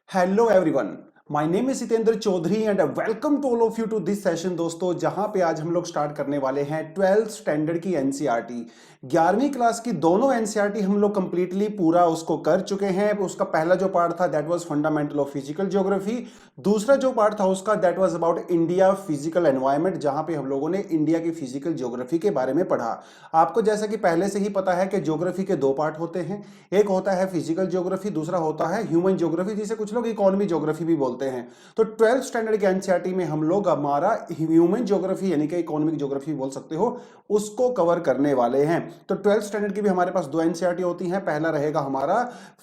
Hello everyone, my name is Jitendra Choudhary and welcome to all of you to this session दोस्तों, जहां पे आज हम लोग स्टार्ट करने वाले हैं 12th स्टैंडर्ड की एनसीईआरटी। 11वीं क्लास की दोनों एनसीईआरटी हम लोग कंप्लीटली पूरा उसको कर चुके हैं। उसका पहला जो पार्ट था that was fundamental of physical geography. दूसरा जो पार्ट था उसका that was about India physical environment, जहां पे हम लोगों ने इंडिया की फिजिकल ज्योग्राफी के बारे में पढ़ा। आपको जैसा कि पहले से ही पता है कि ज्योग्राफी के दो पार्ट होते हैं, एक होता है फिजिकल ज्योग्राफी, दूसरा होता है ह्यूमन ज्योग्राफी, जिसे कुछ लोग इकोनॉमी ज्योग्राफी भी बोलते हैं। तो 12th स्टैंडर्ड के एनसीईआरटी में हम लोग हमारा ह्यूमन ज्योग्राफी यानी कि इकोनॉमिक ज्योग्राफी बोल सकते हो, उसको कवर करने वाले हैं। तो 12th स्टैंडर्ड की भी हमारे पास दो एनसीईआरटी होती हैं। पहला रहेगा हमारा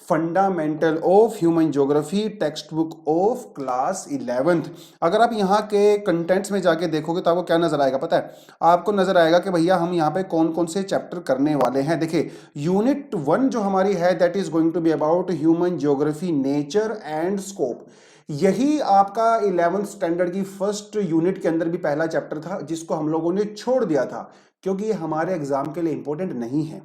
fundamental of human geography, text book of class 11th। अगर आप यहाँ के कंटेंट्स में जाके देखोगे तो आपको क्या नजर आएगा पता है? आपको नजर आएगा कि भैया हम यहाँ पे कौन कौन से चैप्टर करने वाले हैं। देखिए, यूनिट 1 जो हमारी है that is going to be about human geography, nature and scope. यही आपका 11th स्टैंडर्ड की फर्स्ट यूनिट के अंदर भी पहला चैप्टर था, जिसको हम लोगों ने छोड़ दिया था क्योंकि ये हमारे एग्जाम के लिए इंपॉर्टेंट नहीं है।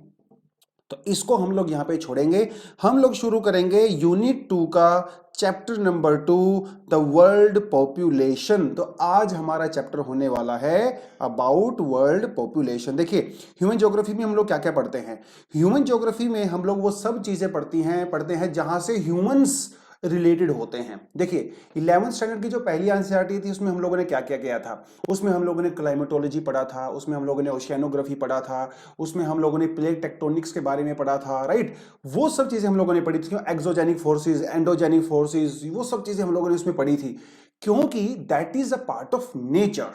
तो इसको हम लोग यहां पे छोड़ेंगे। हम लोग शुरू करेंगे यूनिट 2 का chapter number 2, the world population. तो आज हमारा चैप्टर होने वाला है अबाउट वर्ल्ड पॉपुलेशन। देखिए, ह्यूमन ज्योग्राफी में हम लोग क्या क्या पढ़ते हैं? ह्यूमन ज्योग्राफी में हम लोग वो सब चीजें पढ़ते हैं जहां से ह्यूमंस रिलेटेड होते हैं। देखिए, 11th स्टैंडर्ड की जो पहली एनसीईआरटी थी उसमें हम लोगों ने क्या क्या किया था? उसमें हम लोगों ने क्लाइमेटोलॉजी पढ़ा था, उसमें हम लोगों ने ओशियानोग्राफी पढ़ा था, उसमें हम लोगों ने प्लेट टेक्टोनिक्स के बारे में पढ़ा था, राइट? वो सब चीजें हम लोगों ने पढ़ी थी। एक्सोजेनिक फोर्सेस, एंडोजेनिक फोर्सेस, वो सब चीजें हम लोगों ने उसमें पढ़ी थी, क्योंकि that is a part of nature,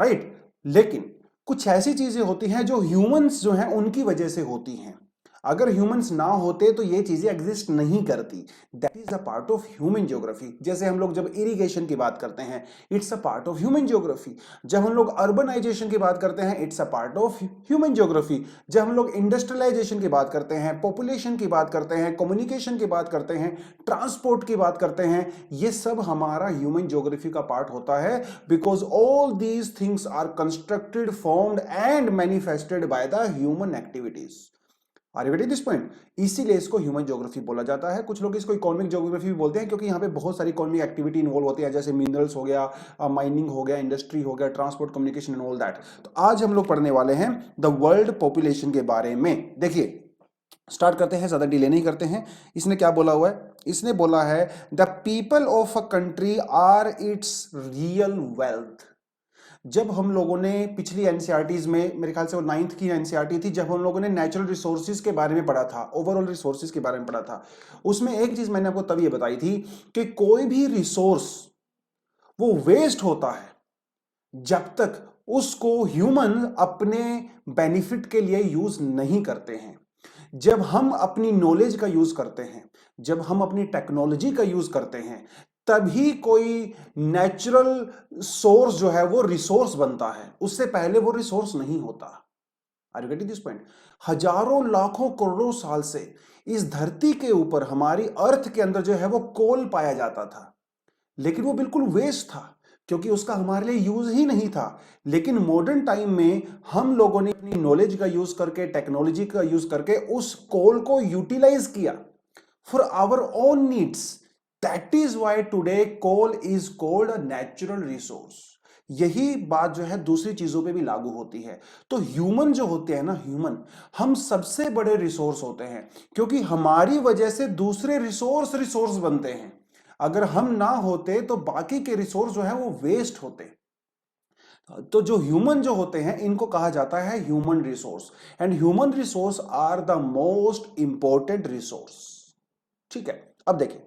right? लेकिन कुछ ऐसी चीजें होती हैं जो ह्यूमंस जो हैं उनकी वजह से होती हैं। अगर ह्यूमंस ना होते तो ये चीजें एग्जिस्ट नहीं करती। That is a part of human geography. जैसे हम लोग जब इरिगेशन की बात करते हैं, it's a part of human geography. जब हम लोग अर्बनाइजेशन की बात करते हैं, it's a part of human geography. जब हम लोग इंडस्ट्रियलाइजेशन की बात करते हैं, पॉपुलेशन की बात करते हैं, कम्युनिकेशन की बात करते हैं, ट्रांसपोर्ट की बात करते हैं, ये सब हमारा ह्यूमन ज्योग्राफी का पार्ट होता है। Because all these things are constructed, formed and manifested by the human activities. Are you getting this point? इसीलिए इसको ह्यूमन ज्योग्राफी बोला जाता है। कुछ लोग इसको इकोनॉमिक ज्योग्राफी भी बोलते हैं, क्योंकि यहाँ पे बहुत सारी इकोनॉमिक एक्टिविटी इन्वॉल्व होती है, जैसे मिनरल्स हो गया, माइनिंग हो गया, इंडस्ट्री हो गया, transport, communication and all that. तो आज हम लोग पढ़ने वाले हैं द वर्ल्ड पॉपुलेशन के बारे में। देखिए, स्टार्ट करते हैं, ज्यादा डिले नहीं करते हैं। इसने क्या बोला हुआ है? इसने बोला है the people of a country are its real wealth. जब हम लोगों ने पिछली एनसीईआरटीज में, मेरे ख्याल से वो 9th की एनसीईआरटी थी, जब हम लोगों ने नेचुरल रिसोर्सेज के बारे में पढ़ा था, ओवरऑल रिसोर्सेज के बारे में पढ़ा था, उसमें एक चीज मैंने आपको तब ये बताई थी कि कोई भी रिसोर्स वो वेस्ट होता है जब तक उसको ह्यूमन अपने बेनिफिट के लिए यूज नहीं करते हैं। जब हम अपनी नॉलेज का यूज करते हैं, जब हम अपनी टेक्नोलॉजी का यूज करते हैं, तभी कोई नेचुरल सोर्स जो है वो रिसोर्स बनता है। उससे पहले वो रिसोर्स नहीं होता। Are you getting this point? हजारों लाखों करोड़ों साल से इस धरती के ऊपर, हमारी अर्थ के अंदर जो है वो कोल पाया जाता था, लेकिन वो बिल्कुल वेस्ट था क्योंकि उसका हमारे लिए यूज ही नहीं था। लेकिन मॉडर्न टाइम में हम लोगों ने अपनी नॉलेज का यूज करके, टेक्नोलॉजी का यूज करके उस कोल को यूटिलाइज किया for our own needs. That is why today coal is called a natural resource. यही बात जो है दूसरी चीजों पे भी लागू होती है। तो ह्यूमन जो होते हैं ना, ह्यूमन हम सबसे बड़े रिसोर्स होते हैं, क्योंकि हमारी वजह से दूसरे रिसोर्स रिसोर्स बनते हैं। अगर हम ना होते तो बाकी के रिसोर्स जो है वो वेस्ट होते। तो जो ह्यूमन जो होते हैं इनको कहा जाता है human resource, and human resource are the most important resource. ठीक है, अब देखिए,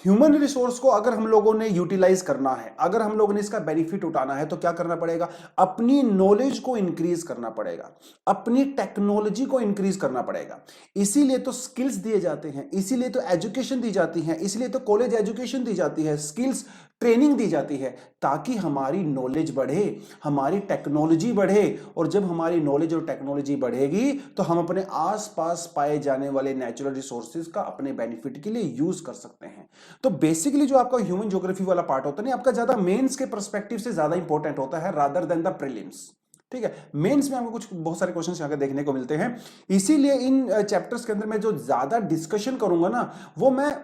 ह्यूमन रिसोर्स को अगर हम लोगों ने यूटिलाइज करना है, अगर हम लोगों ने इसका बेनिफिट उठाना है, तो क्या करना पड़ेगा? अपनी नॉलेज को इंक्रीज करना पड़ेगा, अपनी टेक्नोलॉजी को इंक्रीज करना पड़ेगा। इसीलिए तो स्किल्स दिए जाते हैं, इसीलिए तो एजुकेशन दी जाती है, इसीलिए तो कॉलेज एजुकेशन दी जाती है, स्किल्स ट्रेनिंग दी जाती है, ताकि हमारी नॉलेज बढ़े, हमारी टेक्नोलॉजी बढ़े। और जब हमारी नॉलेज और टेक्नोलॉजी बढ़ेगी तो हम अपने आसपास पाए जाने वाले नेचुरल रिसोर्सेज का अपने बेनिफिट के लिए यूज कर सकते हैं। तो बेसिकली जो आपका ह्यूमन ज्योग्राफी वाला पार्ट होता है ना, आपका ज्यादा मेंस के पर्सपेक्टिव से ज्यादा इंपॉर्टेंट होता है रादर देन द प्रीलिम्स। ठीक है, मेंस में हमको कुछ बहुत सारे क्वेश्चंस यहां देखने को मिलते हैं। इसीलिए इन चैप्टर्स के अंदर मैं जो ज्यादा डिस्कशन करूंगा ना, वो मैं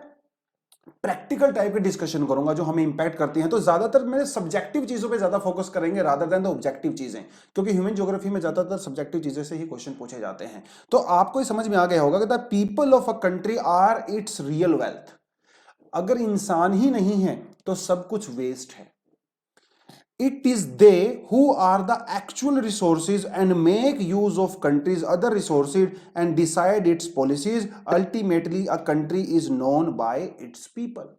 प्रैक्टिकल टाइप के डिस्कशन करूंगा जो हमें इंपैक्ट करती हैं। तो ज्यादातर मेरे सब्जेक्टिव चीजों पे ज्यादा फोकस करेंगे रादर देन द ऑब्जेक्टिव चीजें, क्योंकि ह्यूमन ज्योग्राफी में ज्यादातर सब्जेक्टिव चीजों से ही क्वेश्चन पूछे जाते हैं। तो आपको समझ में आ गया होगा कि the people of a country are its real wealth. अगर इंसान ही नहीं है तो सब कुछ वेस्ट है। It is they who are the actual resources and make use of country's other resources and decide its policies. Ultimately, a country is known by its people.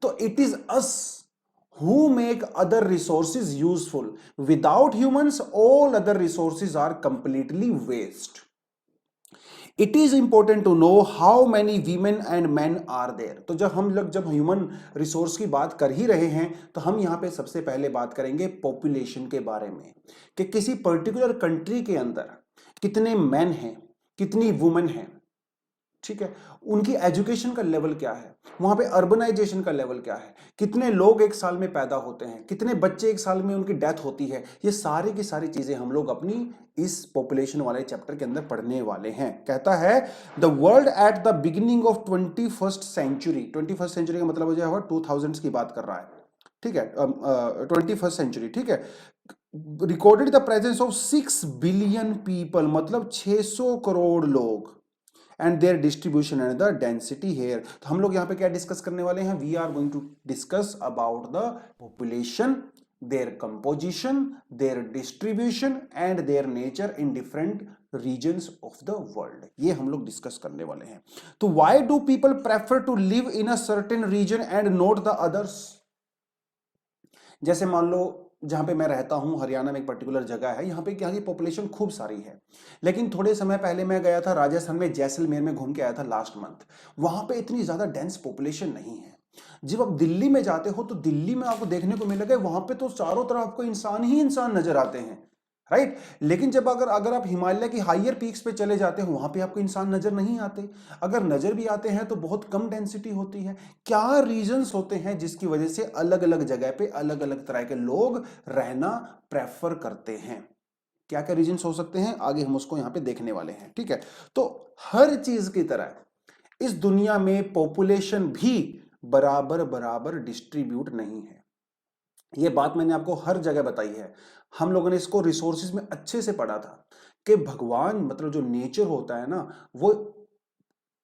So it is us who make other resources useful. Without humans, all other resources are completely waste. It is important to know how many women and man are there. तो जब human resource की बात कर ही रहे हैं तो हम यहां पे सबसे पहले बात करेंगे पॉपुलेशन के बारे में, कि किसी पर्टिकुलर कंट्री के अंदर कितने मैन हैं, कितनी वुमेन हैं, ठीक है, उनकी एजुकेशन का लेवल क्या है, वहां पे अर्बनाइजेशन का लेवल क्या है, कितने लोग एक साल में पैदा होते हैं, कितने बच्चे एक साल में उनकी डेथ होती है। ये सारी की सारी चीजें हम लोग अपनी इस पॉपुलेशन वाले चैप्टर के अंदर पढ़ने वाले हैं। कहता है the world at the beginning of 21st century. 21st century का मतलब हो जाएगा 2000s की बात कर रहा है, ठीक है, 21st सेंचुरी, ठीक है, recorded the presence of 6 billion people, मतलब 600 करोड़ लोग, and their distribution and the density here. तो हम लोग यहाँ पे क्या डिस्कस करने वाले हैं? We are going to discuss about the population, their composition, their distribution and their nature in different regions of the world. ये हम लोग डिस्कस करने वाले हैं। तो why do people prefer to live in a certain region and not the others? जैसे मान लो जहां पे मैं रहता हूं, हरियाणा में एक पर्टिकुलर जगह है, यहाँ पे क्या की पॉपुलेशन खूब सारी है, लेकिन थोड़े समय पहले मैं गया था राजस्थान में, जैसलमेर में घूम के आया था लास्ट मंथ। वहां पे इतनी ज्यादा डेंस पॉपुलेशन नहीं है। जब आप दिल्ली में जाते हो तो दिल्ली में आपको देखने को मिलेगा वहां पे तो चारों तरफ आपको इंसान ही इंसान नजर आते हैं, राइट। लेकिन जब अगर अगर आप हिमालय की हाइयर पीक्स पे चले जाते हो वहां पे आपको इंसान नजर नहीं आते। अगर नजर भी आते हैं तो बहुत कम डेंसिटी होती है। क्या रीजंस होते हैं जिसकी वजह से अलग अलग जगह पे अलग अलग तरह के लोग रहना प्रेफर करते हैं? क्या क्या रीजंस हो सकते हैं, आगे हम उसको यहां पे देखने वाले हैं, ठीक है। तो हर चीज की तरह इस दुनिया में पॉपुलेशन भी बराबर बराबर डिस्ट्रीब्यूट नहीं है। ये बात मैंने आपको हर जगह बताई है। हम लोगों ने इसको रिसोर्सेज में अच्छे से पढ़ा था कि भगवान मतलब जो नेचर होता है ना, वो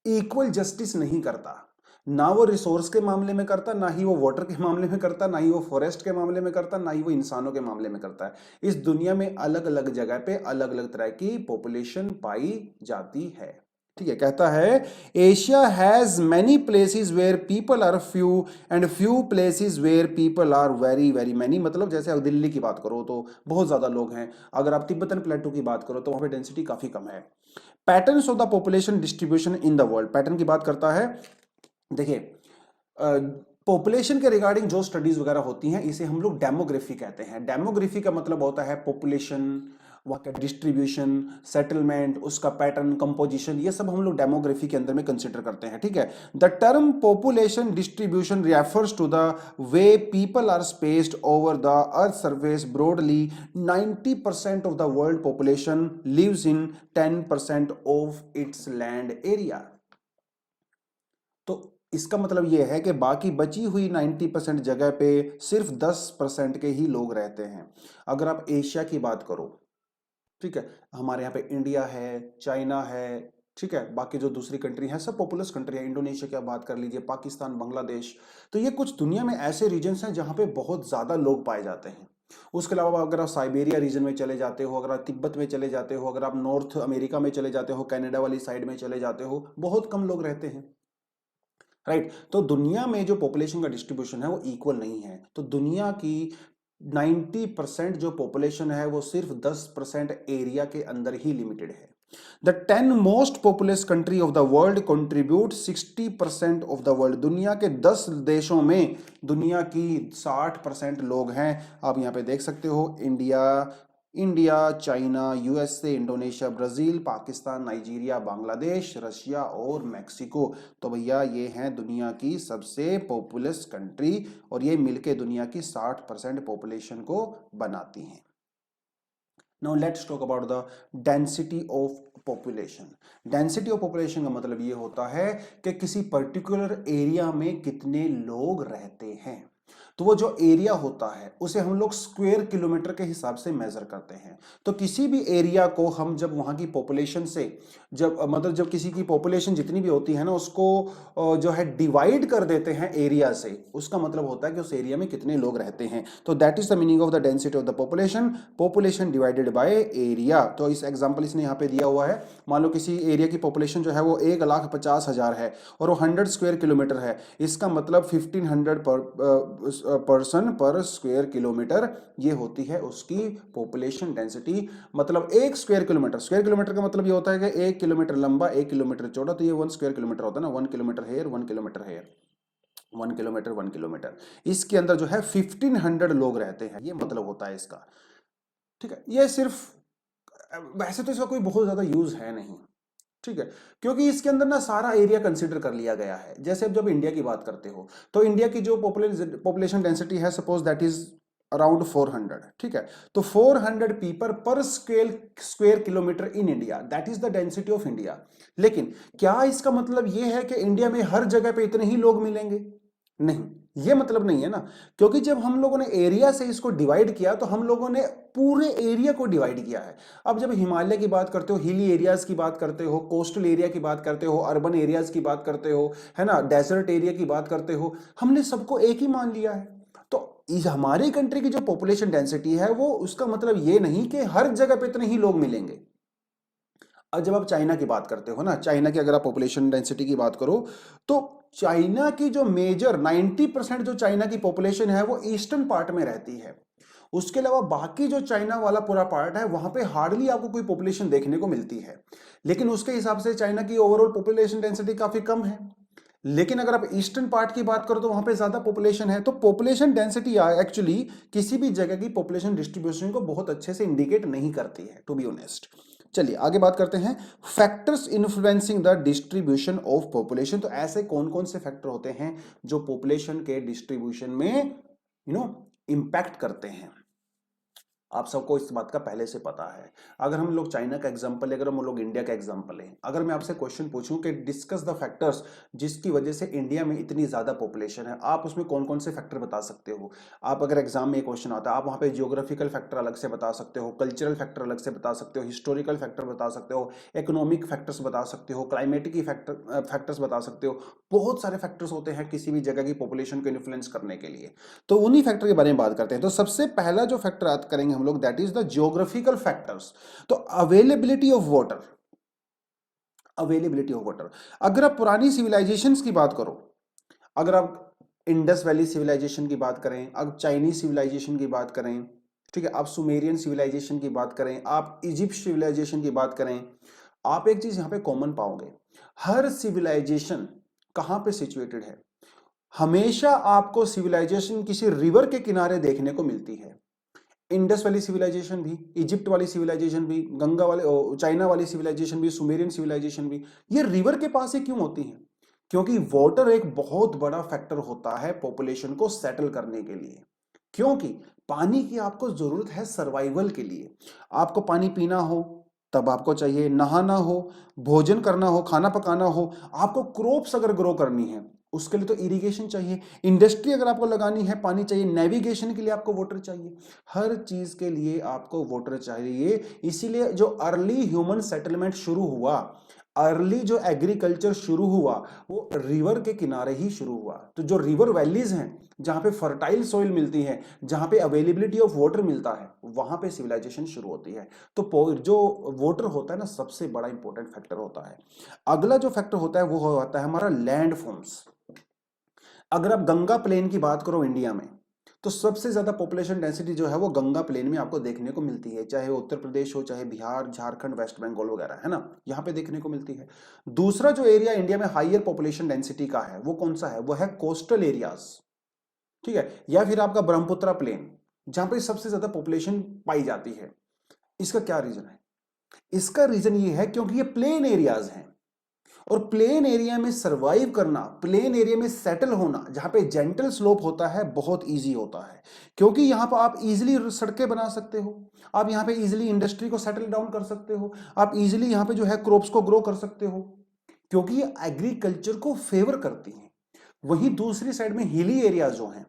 इक्वल जस्टिस नहीं करता। ना वो रिसोर्स के मामले में करता, ना ही वो वाटर के मामले में करता, ना ही वो फॉरेस्ट के मामले में करता, ना ही वो इंसानों के मामले में करता है। इस दुनिया में अलग अलग जगह पे अलग अलग तरह की पॉपुलेशन पाई जाती है, ठीक है। कहता है Asia has many places where people are few and few places where people are very very many. मतलब जैसे अगर दिल्ली की बात करो तो बहुत ज्यादा लोग हैं, अगर आप तिब्बतन प्लेटू की बात करो तो वहां पे डेंसिटी काफी कम है। Patterns of the population distribution in the world, pattern की बात करता है। देखिए पॉपुलेशन के रिगार्डिंग जो स्टडीज वगैरह होती हैं इसे हम लोग डेमोग्राफी कहते हैं। डेमोग्राफी का मतलब होता है पॉपुलेशन, वहाँ का डिस्ट्रीब्यूशन, सेटलमेंट, उसका पैटर्न, कंपोजिशन, ये सब हम लोग डेमोग्राफी के अंदर में कंसिडर करते हैं, ठीक है। The term population distribution refers to the way people are spaced over the earth surface broadly. 90% of the world population lives in 10% of its land area. तो इसका मतलब यह है कि बाकी बची हुई 90% जगह पे सिर्फ 10% के ही लोग रहते हैं। अगर आप एशिया की बात करो, ठीक है, हमारे यहाँ पे इंडिया है, चाइना है, ठीक है, बाकी जो दूसरी कंट्री है सब पॉपुलस कंट्री है। इंडोनेशिया की आप बात कर लीजिए, पाकिस्तान, बांग्लादेश, तो ये कुछ दुनिया में ऐसे रीजन्स हैं जहाँ पे बहुत ज्यादा लोग पाए जाते हैं। उसके अलावा अगर आप साइबेरिया रीजन में चले जाते हो, अगर आप तिब्बत में चले जाते हो, अगर आप नॉर्थ अमेरिका में चले जाते हो, कनाडा वाली साइड में चले जाते हो, बहुत कम लोग रहते हैं, राइट। तो दुनिया में जो पॉपुलेशन का डिस्ट्रीब्यूशन है वो इक्वल नहीं है। तो दुनिया की 90% जो पॉपुलेशन है वो सिर्फ 10% एरिया के अंदर ही लिमिटेड है। The 10 most populous country of the world contribute 60% of the world. दुनिया के 10 देशों में दुनिया की 60% लोग हैं। आप यहां पे देख सकते हो India, China, USA, Indonesia, Brazil, Pakistan, Nigeria, Bangladesh, Russia और मैक्सिको। तो भैया ये हैं दुनिया की सबसे पॉपुलस कंट्री और ये मिलके दुनिया की 60% पॉपुलेशन को बनाती हैं। Now let's talk about the density of population. Density of population का मतलब ये होता है कि किसी पर्टिकुलर एरिया में कितने लोग रहते हैं। तो वो जो एरिया होता है उसे हम लोग स्क्वायर किलोमीटर के हिसाब से मेजर करते हैं। तो किसी भी एरिया को हम जब वहां की पॉपुलेशन से जब किसी की पॉपुलेशन जितनी भी होती है ना उसको जो है डिवाइड कर देते हैं एरिया से, उसका मतलब होता है कि उस एरिया में कितने लोग रहते हैं। तो that is the meaning of the density of the population, population divided by area. तो इस एग्जांपल इसने यहाँ पे दिया हुआ है, मान लो किसी एरिया की पॉपुलेशन जो है वो 1,50,000 है और वो 100 स्क्वायर किलोमीटर है, इसका मतलब 1500 पर्सन पर स्क्वायर किलोमीटर, ये होती है उसकी पॉपुलेशन डेंसिटी। मतलब एक स्क्वायर किलोमीटर का मतलब ये होता है कि 1 किलोमीटर लंबा 1 किलोमीटर चौड़ा, तो ये 1 स्क्वायर किलोमीटर होता है ना, 1 kilometre here 1 kilometre here, 1 kilometre 1 kilometre. इसके अंदर जो है 1500 लोग रहते हैं, ये मतलब होता है इसका। ठीक है, ये सिर्फ वैसे तो इसका कोई बहुत ज्यादा यूज है नहीं, ठीक है, क्योंकि इसके अंदर ना सारा एरिया कंसीडर कर लिया गया है। जैसे अब जब इंडिया की बात करते हो तो इंडिया की जो पॉपुलेशन डेंसिटी है, सपोज दैट इज अराउंड 400, ठीक है, तो 400 पीपल पर square kilometre in India, that is the density of India. लेकिन क्या इसका मतलब यह है कि इंडिया में हर जगह पे इतने ही लोग मिलेंगे? नहीं, ये मतलब नहीं है ना, क्योंकि जब हम लोगों ने एरिया से इसको डिवाइड किया तो हम लोगों ने पूरे एरिया को डिवाइड किया है। अब जब हिमालय की बात करते हो, हिली एरियाज की बात करते हो, कोस्टल एरिया की बात करते हो, अर्बन एरियाज की बात करते हो, है ना, डेजर्ट एरिया की बात करते हो, हमने सबको एक ही मान लिया है। तो इस हमारी कंट्री की जो पॉपुलेशन डेंसिटी है वो उसका मतलब ये नहीं कि हर जगह पे इतने ही लोग मिलेंगे। अब जब आप चाइना की बात करते हो ना, चाइना की अगर आप पॉपुलेशन डेंसिटी की बात करो तो चाइना की जो मेजर 90% जो चाइना की पॉपुलेशन है वो ईस्टर्न पार्ट में रहती है। उसके अलावा बाकी जो चाइना वाला पूरा पार्ट है वहां पे हार्डली आपको कोई पॉपुलेशन देखने को मिलती है। लेकिन उसके हिसाब से चाइना की ओवरऑल पॉपुलेशन डेंसिटी काफी कम है। लेकिन अगर आप ईस्टर्न पार्ट की बात करो तो वहां पे ज्यादा पॉपुलेशन है। तो पॉपुलेशन डेंसिटी एक्चुअली किसी भी जगह की पॉपुलेशन डिस्ट्रीब्यूशन को बहुत अच्छे से इंडिकेट नहीं करती है, टू बी ऑनेस्ट। चलिए आगे बात करते हैं, factors influencing the distribution of population. तो ऐसे कौन कौन से फैक्टर होते हैं जो पॉपुलेशन के डिस्ट्रीब्यूशन में इंपैक्ट करते हैं? आप सबको इस बात का पहले से पता है। अगर हम लोग चाइना का एग्जांपल, अगर हम लोग इंडिया का एग्जांपल लें, अगर मैं आपसे क्वेश्चन पूछूं कि डिस्कस द फैक्टर्स जिसकी वजह से इंडिया में इतनी ज्यादा पॉपुलेशन है, आप उसमें कौन कौन से फैक्टर बता सकते हो? आप अगर एग्जाम में क्वेश्चन आता है, आप वहां पे जियोग्राफिकल फैक्टर अलग से बता सकते हो, कल्चरल फैक्टर अलग से बता सकते हो, हिस्टोरिकल फैक्टर बता सकते हो, इकोनॉमिक फैक्टर्स बता सकते हो, क्लाइमेटिक फैक्टर्स बता सकते हो। बहुत सारे फैक्टर्स होते हैं किसी भी जगह की पॉपुलेशन को इन्फ्लुएंस करने के लिए। तो उन्हीं फैक्टर के बारे में बात करते हैं। तो सबसे पहला जो फैक्टर बात करेंगे हम लोग, that is the geographical factors. तो availability of water, availability of water. अगर आप पुरानी सिविलाइजेशंस की बात करो, अगर आप इंडस वैली सिविलाइजेशन की बात करें, अब चाइनीज सिविलाइजेशन की बात करें, ठीक है, आप सुमेरियन सिविलाइजेशन की बात करें, आप इजिप्ट सिविलाइजेशन की बात करें, आप एक चीज यहां पे कॉमन पाओगे, हर सिविलाइजेशन कहां पे सिचुएटेड है? हमेशा आपको सिविलाइजेशन किसी रिवर के किनारे देखने को मिलती है। इंडस वाली सिविलाइजेशन भी, इजिप्ट वाली सिविलाइजेशन भी, गंगा वाले चाइना वाली सिविलाइजेशन भी, सुमेरियन सिविलाइजेशन भी, ये रिवर के पास ही क्यों होती हैं? क्योंकि वाटर एक बहुत बड़ा फैक्टर होता है पॉपुलेशन को सेटल करने के लिए। क्योंकि पानी की आपको जरूरत है सर्वाइवल के लिए। आपको पानी पीना हो तब आपको चाहिए, नहाना हो, भोजन करना हो, खाना पकाना हो, आपको क्रॉप्स अगर ग्रो करनी है उसके लिए तो इरिगेशन चाहिए, इंडस्ट्री अगर आपको लगानी है पानी चाहिए, नेविगेशन के लिए आपको वाटर चाहिए, हर चीज के लिए आपको वाटर चाहिए। इसीलिए जो अर्ली ह्यूमन सेटलमेंट शुरू हुआ, अर्ली जो एग्रीकल्चर शुरू हुआ वो रिवर के किनारे ही शुरू हुआ। तो जो रिवर वैलीज हैं जहां पे फर्टाइल सॉइल मिलती है, जहां पे अवेलेबिलिटी ऑफ वाटर मिलता है, वहां पे सिविलाइजेशन शुरू होती है। तो जो वाटर होता है ना सबसे बड़ा इंपॉर्टेंट फैक्टर होता है। अगला जो फैक्टर होता है वो होता है हमारा लैंड फॉर्म्स। अगर आप गंगा प्लेन की बात करो इंडिया में, तो सबसे ज्यादा पॉपुलेशन डेंसिटी जो है वो गंगा प्लेन में आपको देखने को मिलती है, चाहे उत्तर प्रदेश हो, चाहे बिहार, झारखंड, वेस्ट बंगाल वगैरह, है ना, यहां पे देखने को मिलती है। दूसरा जो एरिया इंडिया में हाईयर पॉपुलेशन डेंसिटी का है वो कौन सा है? वो है कोस्टल एरियाज, ठीक है, या फिर आपका ब्रह्मपुत्र प्लेन, जहां पे सबसे ज्यादा पॉपुलेशन पाई जाती है। इसका क्या रीजन है? इसका रीजन ये है क्योंकि ये प्लेन एरियाज हैं। और प्लेन एरिया में सरवाइव करना, प्लेन एरिया में सेटल होना, जहां पे जेंटल स्लोप होता है, बहुत इजी होता है, क्योंकि यहां पर आप इजीली सड़कें बना सकते हो, आप यहां पे इजीली इंडस्ट्री को सेटल डाउन कर सकते हो, आप इजीली यहां पे जो है क्रॉप्स को ग्रो कर सकते हो, क्योंकि ये एग्रीकल्चर को फेवर करती हैं। वहीं दूसरी साइड में हिली एरियाज जो हैं,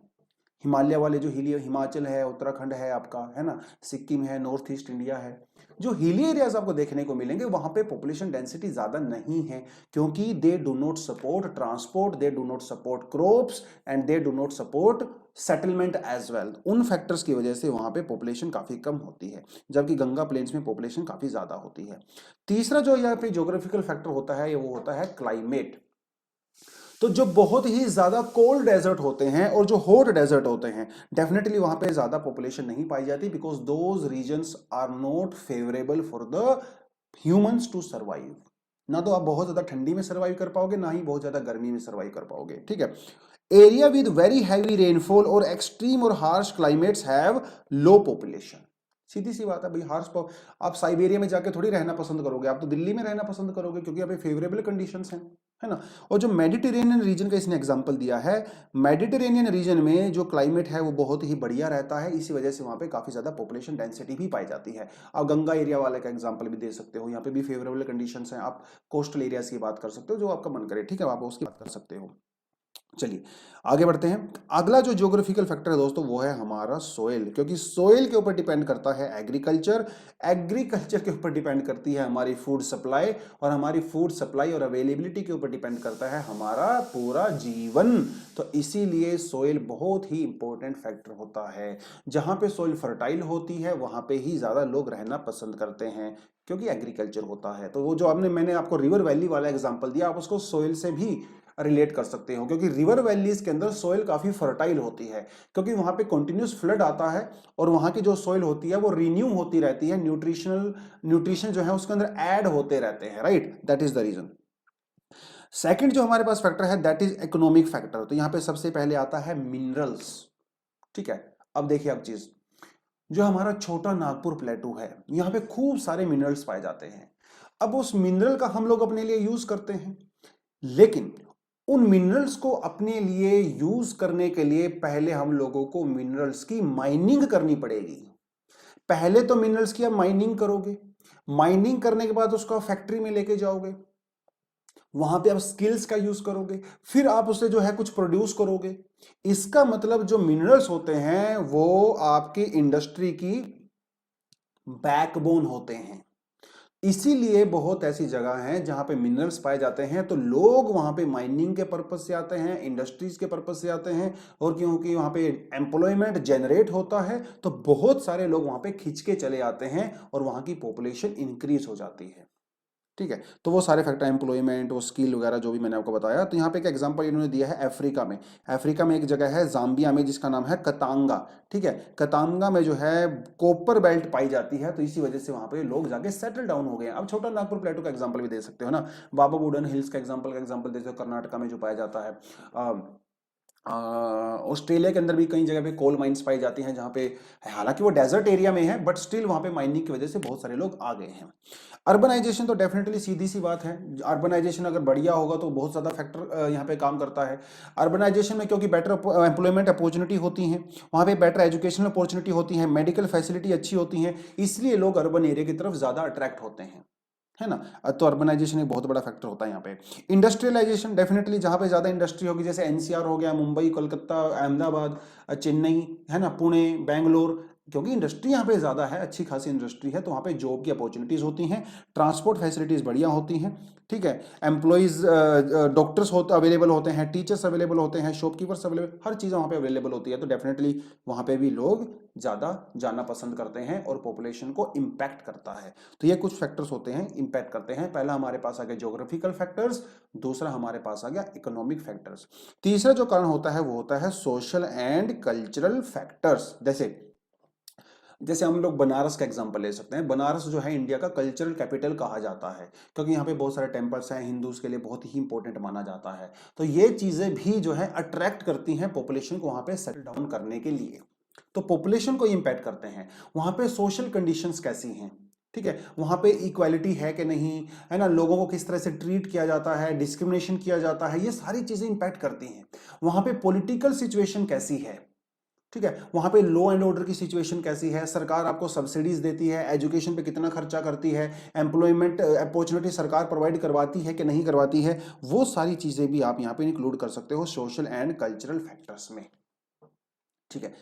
हिमालय वाले जो हिली, हिमाचल है, उत्तराखंड है आपका, है ना, सिक्किम है, नॉर्थ ईस्ट इंडिया है, जो हिली एरियाज आपको देखने को मिलेंगे वहां पे पॉपुलेशन डेंसिटी ज्यादा नहीं है, क्योंकि they do not support transport, they do not support crops and they do not support settlement as well. उन फैक्टर्स की वजह से वहां पे पॉपुलेशन काफी कम होती है, जबकि गंगा प्लेन्स में पॉपुलेशन काफी ज्यादा होती है। तीसरा जो यहाँ पे ज्योग्राफिकल फैक्टर होता है वो होता है क्लाइमेट। तो जो बहुत ही ज्यादा कोल्ड डेजर्ट होते हैं और जो हॉट डेजर्ट होते हैं, डेफिनेटली वहां पे ज्यादा पॉपुलेशन नहीं पाई जाती, because those regions are not favourable for the humans to survive. ना तो आप बहुत ज्यादा ठंडी में सर्वाइव कर पाओगे, ना ही बहुत ज्यादा गर्मी में सर्वाइव कर पाओगे, ठीक है। Area with very heavy rainfall और एक्सट्रीम और harsh climates have low population. सीधी सी बात है भाई, हार्श, आप साइबेरिया में जाके थोड़ी रहना पसंद करोगे, आप तो दिल्ली में रहना पसंद करोगे, क्योंकि यहाँ पे फेवरेबल कंडीशंस हैं, है ना। और जो मेडिटेरेनियन रीजन का इसने एग्जांपल दिया है, मेडिटेरेनियन रीजन में जो क्लाइमेट है वो बहुत ही बढ़िया रहता है, इसी वजह से वहां पे काफी ज्यादा पॉपुलेशन डेंसिटी भी पाई जाती है। आप गंगा एरिया वाले का एग्जांपल भी दे सकते हो, यहाँ पे भी फेवरेबल कंडीशंस हैं। आप कोस्टल एरियाज की बात कर सकते हो, जो आपका मन करे, ठीक है, आप उसकी बात कर सकते हो। चलिए आगे बढ़ते हैं। अगला जो ज्योग्राफिकल फैक्टर है दोस्तों वो है हमारा सोइल, क्योंकि सोइल के ऊपर डिपेंड करता है एग्रीकल्चर, एग्रीकल्चर के ऊपर डिपेंड करती है हमारी फूड सप्लाई, और हमारी फूड सप्लाई और अवेलेबिलिटी के ऊपर डिपेंड करता है हमारा पूरा जीवन। तो इसीलिए सोइल बहुत ही इंपॉर्टेंट फैक्टर होता है। जहां पे सोइल फर्टाइल होती है वहां पे ही ज्यादा लोग रहना पसंद करते हैं, क्योंकि एग्रीकल्चर होता है। तो वो जो मैंने आपको रिवर वैली वाला एग्जांपल दिया, आप उसको सोइल से भी रिलेट कर सकते हो, क्योंकि रिवर वैलीज के अंदर सोइल काफी फर्टाइल होती है, क्योंकि वहां पे कंटिन्यूस फ्लड आता है और वहां की जो सोइल होती है वो रिन्यू होती रहती है, न्यूट्रिशन जो है उसके अंदर ऐड होते रहते हैं, right, that is the reason. Second जो हमारे पास फैक्टर है दैट इज इकोनॉमिक फैक्टर। तो यहां पे सबसे पहले आता है मिनरल्स, ठीक है। अब देखिए अब चीज, जो हमारा छोटा नागपुर प्लेटू है, यहाँ पे खूब सारे मिनरल्स पाए जाते हैं। अब उस मिनरल का हम लोग अपने लिए यूज करते हैं, लेकिन उन मिनरल्स को अपने लिए यूज करने के लिए पहले हम लोगों को मिनरल्स की माइनिंग करनी पड़ेगी। पहले तो मिनरल्स की आप माइनिंग करोगे, माइनिंग करने के बाद उसको फैक्ट्री में लेके जाओगे, वहां पे आप स्किल्स का यूज करोगे, फिर आप उससे जो है कुछ प्रोड्यूस करोगे। इसका मतलब जो मिनरल्स होते हैं वो आपकी इंडस्ट्री की बैकबोन होते हैं। इसीलिए बहुत ऐसी जगह हैं जहां पे मिनरल्स पाए जाते हैं, तो लोग वहां पे माइनिंग के पर्पज से आते हैं, इंडस्ट्रीज के पर्पज से आते हैं, और क्योंकि वहां पे एम्प्लॉयमेंट जनरेट होता है तो बहुत सारे लोग वहां पे खिंच के चले आते हैं और वहां की पॉपुलेशन इंक्रीज हो जाती है, ठीक है। तो वो सारे फैक्टर, एम्प्लॉयमेंट, वो स्किल वगैरह जो भी मैंने आपको बताया। तो यहाँ पे एक एग्जांपल इन्होंने दिया है अफ्रीका में। अफ्रीका में एक जगह है जाम्बिया में जिसका नाम है कतांगा, ठीक है। कतांगा में जो है कॉपर बेल्ट पाई जाती है, तो इसी वजह से वहां पे लोग जाके सेटल डाउन हो गए। अब छोटा नागपुर प्लेटो का एग्जाम्पल भी दे सकते हो ना, बाबा बुडन हिल्स का एग्जाम्पल दे सकते हो, कर्नाटका में जो पाया जाता है। ऑस्ट्रेलिया के अंदर भी कई जगह पे कोल माइंस पाई जाती हैं, जहां पे हालांकि वो डेजर्ट एरिया में है, बट स्टिल वहां पे माइनिंग की वजह से बहुत सारे लोग आ गए हैं। अर्बनाइजेशन तो डेफिनेटली सीधी सी बात है, अर्बनाइजेशन अगर बढ़िया होगा तो बहुत ज़्यादा फैक्टर यहाँ पे काम करता है। अर्बनाइजेशन में क्योंकि बेटर एम्प्लॉयमेंट अपॉर्चुनिटी होती हैं, वहाँ पे बेटर एजुकेशनल अपॉर्चुनिटी होती है, मेडिकल फैसिलिटी अच्छी होती हैं, इसलिए लोग अर्बन एरिया की तरफ ज़्यादा अट्रैक्ट होते हैं, है ना। तो अर्बनाइजेशन एक बहुत बड़ा फैक्टर होता है यहाँ पे। इंडस्ट्रियलाइजेशन, डेफिनेटली जहाँ पे ज़्यादा इंडस्ट्री होगी, जैसे एनसीआर हो गया, मुंबई, कोलकाता, अहमदाबाद, चेन्नई, है ना, पुणे, बेंगलोर, क्योंकि इंडस्ट्री यहाँ पे ज़्यादा है, अच्छी खासी इंडस्ट्री है, तो वहाँ पे जॉब की अपॉर्चुनिटीज़ होती हैं, ट्रांसपोर्ट फैसिलिटीज़ बढ़िया होती हैं, ठीक है। एम्प्लॉयज़, डॉक्टर्स होते अवेलेबल होते हैं, टीचर्स अवेलेबल होते हैं, शॉपकीपर्स अवेलेबल, हर चीज़ वहाँ पे अवेलेबल होती है, तो डेफिनेटली वहाँ पे भी लोग ज़्यादा जाना पसंद करते हैं और पॉपुलेशन को इम्पैक्ट करता है। तो ये कुछ फैक्टर्स होते हैं, इम्पैक्ट करते हैं। पहला हमारे पास आ गया ज्योग्राफिकल फैक्टर्स, दूसरा हमारे पास आ गया इकोनॉमिक फैक्टर्स, तीसरा जो कारण होता है वो होता है सोशल एंड कल्चरल फैक्टर्स। जैसे हम लोग बनारस का एग्जांपल ले सकते हैं। बनारस जो है इंडिया का कल्चरल कैपिटल कहा जाता है, क्योंकि यहाँ पे बहुत सारे टेम्पल्स हैं, हिंदूज के लिए बहुत ही इंपॉर्टेंट माना जाता है। तो ये चीजें भी जो है अट्रैक्ट करती हैं पॉपुलेशन को वहां पे सेटल डाउन करने के लिए, तो पॉपुलेशन को इम्पैक्ट करते हैं। वहां पे सोशल कंडीशंस कैसी हैं, ठीक है, वहां पे इक्वालिटी है कि नहीं, है ना, लोगों को किस तरह से ट्रीट किया जाता है, डिस्क्रिमिनेशन किया जाता है, ये सारी चीजें इंपैक्ट करती हैं। वहां पे पॉलिटिकल सिचुएशन कैसी है, ठीक है, वहां पे लॉ एंड ऑर्डर की सिचुएशन कैसी है, सरकार आपको सब्सिडीज देती है, एजुकेशन पे कितना खर्चा करती है, एम्प्लॉयमेंट अपॉर्चुनिटी सरकार प्रोवाइड करवाती है कि नहीं करवाती है, वो सारी चीजें भी आप यहाँ पे इंक्लूड कर सकते हो सोशल एंड कल्चरल फैक्टर्स में। ठीक है,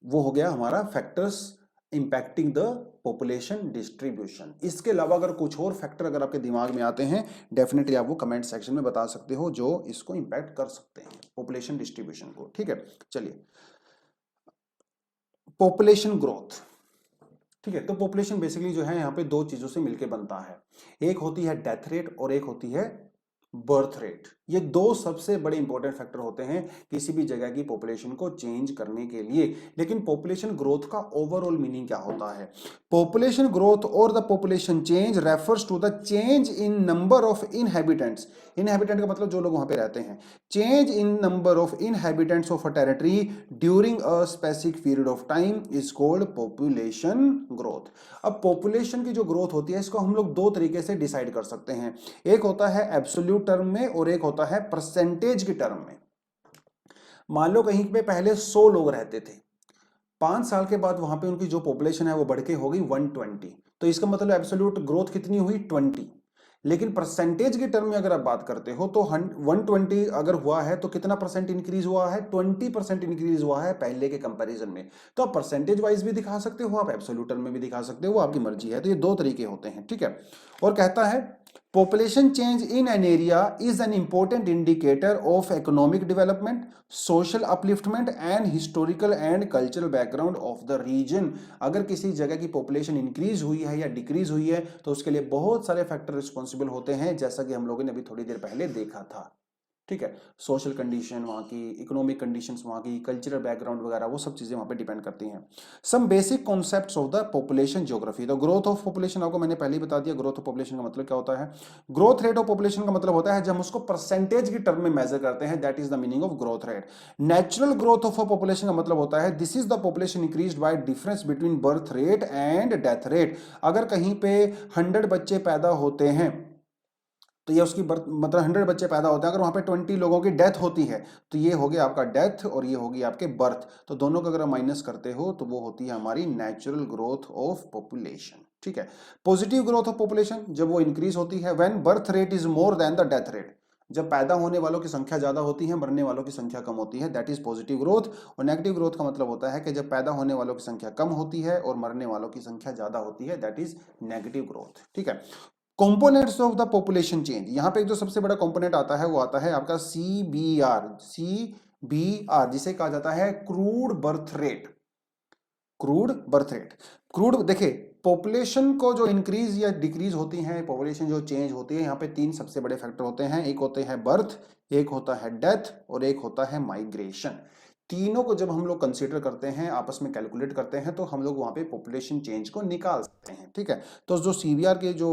वो हो गया हमारा factors impacting the population distribution. इसके अलावा अगर कुछ और फैक्टर अगर आपके दिमाग में आते हैं, डेफिनेटली आप वो कमेंट सेक्शन में बता सकते हो जो इसको इंपैक्ट कर सकते हैं पॉपुलेशन डिस्ट्रीब्यूशन को। ठीक है, चलिए, पॉपुलेशन ग्रोथ। ठीक है, तो पॉपुलेशन बेसिकली जो है यहाँ पे दो चीजों से मिलकर बनता है, एक होती है डेथ रेट और एक होती है बर्थ रेट। ये दो सबसे बड़े इंपॉर्टेंट फैक्टर होते हैं किसी भी जगह की पॉपुलेशन को चेंज करने के लिए। लेकिन पॉपुलेशन ग्रोथ का ओवरऑल मीनिंग क्या होता है? पॉपुलेशन ग्रोथ और the population change refers to the change in number of inhabitants. Inhabitant का मतलब जो लोग वहां पे रहते हैं। Change in number of inhabitants of a territory during a specific period of time is called population growth. अब पॉपुलेशन की जो ग्रोथ होती है इसको हम लोग दो तरीके से डिसाइड कर सकते हैं, एक होता है एब्सोल्यूट टर्म में और एक होता है परसेंटेज की टर्म में। मान लो कहीं पे पहले 100 लोग रहते थे, 5 साल के बाद वहां पे उनकी जो पॉपुलेशन है वो बढ़ के हो गई 120, तो इसका मतलब एब्सोल्यूट ग्रोथ कितनी हुई 20। लेकिन परसेंटेज की टर्म में अगर आप बात करते हो तो 120 अगर हुआ है तो कितना परसेंट इंक्रीज हुआ है? 20% इंक्रीज हुआ है पहले के कंपैरिजन में। तो आप परसेंटेज वाइज भी दिखा सकते हो, आप एब्सोल्यूट टर्म में भी दिखा सकते हो, वो आपकी मर्जी है। तो ये दो तरीके होते हैं। ठीक है, और कहता है population change in an area is an important indicator of economic development, social upliftment and historical and cultural background of the region। अगर किसी जगह की पॉपुलेशन इंक्रीज हुई है या डिक्रीज हुई है तो उसके लिए बहुत सारे फैक्टर रिस्पॉन्सिबल होते हैं, जैसा कि हम लोगों ने अभी थोड़ी देर पहले देखा था। ठीक है, सोशल कंडीशन वहाँ की, इकोनॉमिक कंडीशंस वहाँ की, कल्चरल बैकग्राउंड वगैरह वो सब चीज़ें वहाँ पे डिपेंड करती हैं। Some basic concepts of the population geography. तो ग्रोथ ऑफ पॉपुलेशन आपको मैंने पहले ही बता दिया, ग्रोथ ऑफ पॉपुलेशन का मतलब क्या होता है। ग्रोथ रेट ऑफ पॉपुलेशन का मतलब होता है जब हम उसको परसेंटेज की टर्म में मेजर करते हैं, that is the meaning of growth rate. Natural growth of population का मतलब होता है this is the population increased by difference between birth rate and death rate. अगर कहीं पे 100 बच्चे पैदा होते हैं तो ये उसकी बर्थ मतलब 100 बच्चे पैदा होते हैं, अगर वहां पे 20 लोगों की डेथ होती है तो ये हो गया आपका डेथ और ये होगी आपके बर्थ, तो दोनों को अगर माइनस करते हो तो वो होती है हमारी नेचुरल ग्रोथ ऑफ पॉपुलेशन। ठीक है, पॉजिटिव ग्रोथ ऑफ पॉपुलेशन जब वो इंक्रीज होती है when birth rate is more then the death rate. जब पैदा होने वालों की संख्या ज्यादा होती है, मरने वालों की संख्या कम होती है, दैट इज पॉजिटिव ग्रोथ। और नेगेटिव ग्रोथ का मतलब होता है कि जब पैदा होने वालों की संख्या कम होती है और मरने वालों की संख्या ज्यादा होती है, दैट इज नेगेटिव ग्रोथ। ठीक है, components of the population change, यहां पे एक जो सबसे बड़ा कंपोनेंट आता है वो आता है आपका सीबीआर। सीबीआर जिसे कहा जाता है crude birth rate. Crude birth rate, crude देखिए, पॉपुलेशन को जो इंक्रीज या डिक्रीज होती है, पॉपुलेशन जो चेंज होती है, यहाँ पे तीन सबसे बड़े फैक्टर होते हैं, एक होते हैं बर्थ, एक होता है डेथ और एक होता है माइग्रेशन। तीनों को जब हम लोग कंसीडर करते हैं, आपस में कैलकुलेट करते हैं, तो हम लोग वहां पे पॉपुलेशन चेंज को निकाल सकते हैं। ठीक है, तो जो सीबीआर के जो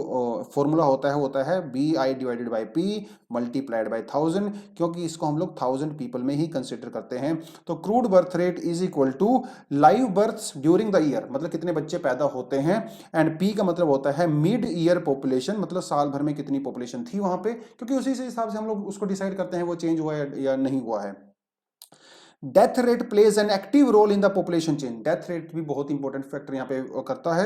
फॉर्मूला होता है B I divided by P multiplied by 1000, क्योंकि इसको हम लोग 1000 पीपल में ही कंसीडर करते हैं। तो crude birth rate is equal to live births during the year, मतलब कितने बच्चे पैदा होते हैं, एंड पी का मतलब होता है मिड ईयर पॉपुलेशन, मतलब साल भर में कितनी पॉपुलेशन थी वहां पे, क्योंकि उसी से हिसाब से हम लोग उसको डिसाइड करते हैं वो चेंज हुआ है या नहीं हुआ है। Death rate plays an active role in the population change, death rate भी बहुत इंपॉर्टेंट फैक्टर यहां पे करता है।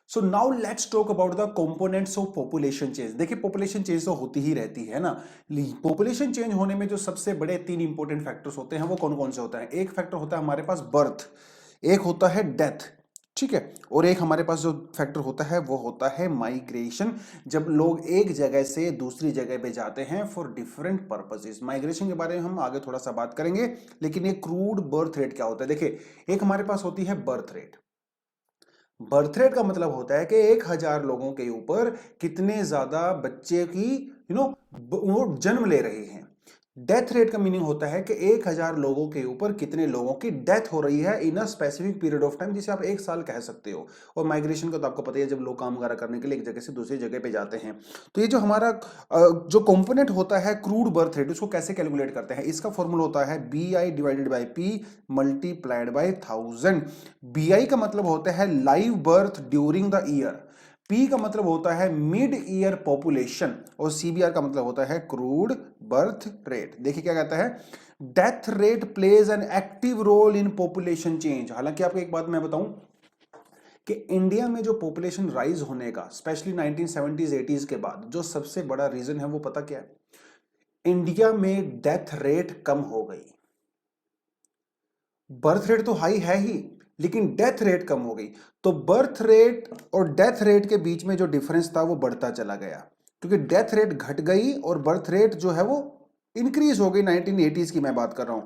So now let's talk about the components of population change. देखिए, पॉपुलेशन चेंज तो होती ही रहती है ना, पॉपुलेशन चेंज होने में जो सबसे बड़े तीन इंपॉर्टेंट फैक्टर्स होते हैं वो कौन कौन से होते हैं? एक फैक्टर होता है हमारे पास बर्थ, एक होता है डेथ, ठीक है, और एक हमारे पास जो फैक्टर होता है वो होता है माइग्रेशन, जब लोग एक जगह से दूसरी जगह पे जाते हैं फॉर डिफरेंट पर्पसेस। माइग्रेशन के बारे में हम आगे थोड़ा सा बात करेंगे, लेकिन ये क्रूड बर्थ रेट क्या होता है? देखिए, एक हमारे पास होती है बर्थ रेट। बर्थ रेट का मतलब होता है कि 1000 लोगों के ऊपर कितने ज्यादा बच्चे की वो जन्म ले रहे हैं। डेथ रेट का मीनिंग होता है कि 1000 लोगों के ऊपर कितने लोगों की डेथ हो रही है in a specific period of time, जिसे आप एक साल कह सकते हो। और माइग्रेशन का तो आपको पता ही है, जब लोग काम वगैरह करने के लिए एक जगह से दूसरी जगह पे जाते हैं। तो ये जो हमारा जो कंपोनेंट होता है क्रूड बर्थ रेट, उसको कैसे कैलकुलेट करते हैं? इसका फॉर्मूला होता है BI divided by P multiplied by 1000। BI का मतलब होता है live birth during the year, P का मतलब होता है मिड ईयर पॉपुलेशन, और सीबीआर का मतलब होता है क्रूड बर्थ रेट। देखिए क्या कहता है, death rate plays an active role in population change. हालांकि आपको एक बात मैं बताऊं कि इंडिया में जो पॉपुलेशन राइज होने का स्पेशली 1970s 80s के बाद जो सबसे बड़ा रीजन है वो पता क्या है? इंडिया में डेथ रेट कम हो गई। बर्थ रेट तो हाई है ही, लेकिन डेथ रेट कम हो गई। तो बर्थ रेट और डेथ रेट के बीच में जो डिफरेंस था वो बढ़ता चला गया, क्योंकि डेथ रेट घट गई और बर्थ रेट जो है वो इंक्रीज हो गई। 1980s की मैं बात कर रहा हूं,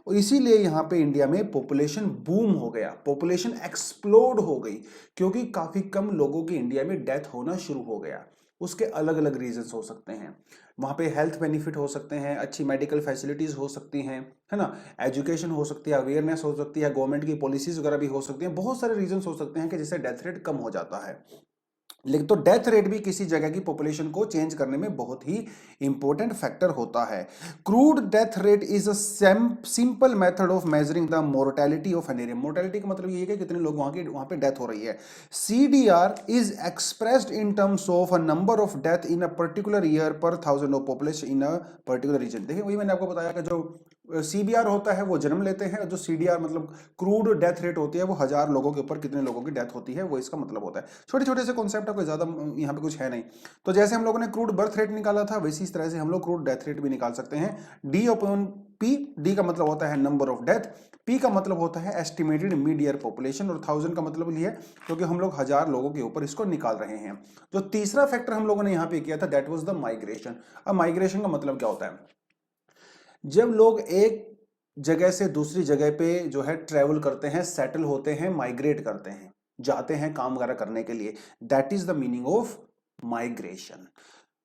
और इसीलिए यहां पे इंडिया में पॉपुलेशन बूम हो गया, पॉपुलेशन एक्सप्लोड हो गई, क्योंकि काफी कम लोगों की इंडिया में डेथ होना शुरू हो गया। उसके अलग अलग रीजंस हो सकते हैं, वहाँ पे हेल्थ बेनिफिट हो सकते हैं, अच्छी मेडिकल फैसिलिटीज हो सकती हैं, है ना, एजुकेशन हो सकती है, अवेयरनेस हो सकती है, गवर्नमेंट की पॉलिसीज वगैरह भी हो सकती हैं, बहुत सारे रीजंस हो सकते हैं कि जिससे डेथ रेट कम हो जाता है। लेकिन तो डेथ रेट भी किसी जगह की पॉपुलेशन को चेंज करने में बहुत ही इंपॉर्टेंट फैक्टर होता है। Crude death rate is a simple method of measuring the mortality of an area. Mortality का मतलब ये है कि कितने लोग वहां पे डेथ हो रही है। CDR is expressed in terms of a number of death in a particular year per 1000 of population in a particular region. देखिए वही मैंने आपको बताया कि जो सीबीआर होता है वो जन्म लेते हैं, जो सीडीआर मतलब क्रूड डेथ रेट होती है वो 1000 लोगों के ऊपर कितने लोगों की डेथ होती है, वो इसका मतलब होता है। छोटे छोटे से कॉन्सेप्ट है, कोई ज्यादा यहाँ पे कुछ है नहीं। तो जैसे हम लोगों ने क्रूड बर्थ रेट निकाला था, वैसी इस तरह से हम लोग क्रूड डेथ रेट भी निकाल सकते हैं। डी अपॉन पी, डी का मतलब होता है नंबर ऑफ डेथ, पी का मतलब होता है एस्टिमेटेड मिड ईयर पॉपुलेशन, और 1000 का मतलब ये है क्योंकि हम लोग 1000 लोगों के ऊपर इसको निकाल रहे हैं। जो तीसरा फैक्टर हम लोगों ने यहाँ पे किया था दैट वाज द माइग्रेशन। अब माइग्रेशन का मतलब क्या होता है? जब लोग एक जगह से दूसरी जगह पे जो है ट्रेवल करते हैं, सेटल होते हैं, माइग्रेट करते हैं, जाते हैं काम वगैरह करने के लिए, that is the meaning of migration.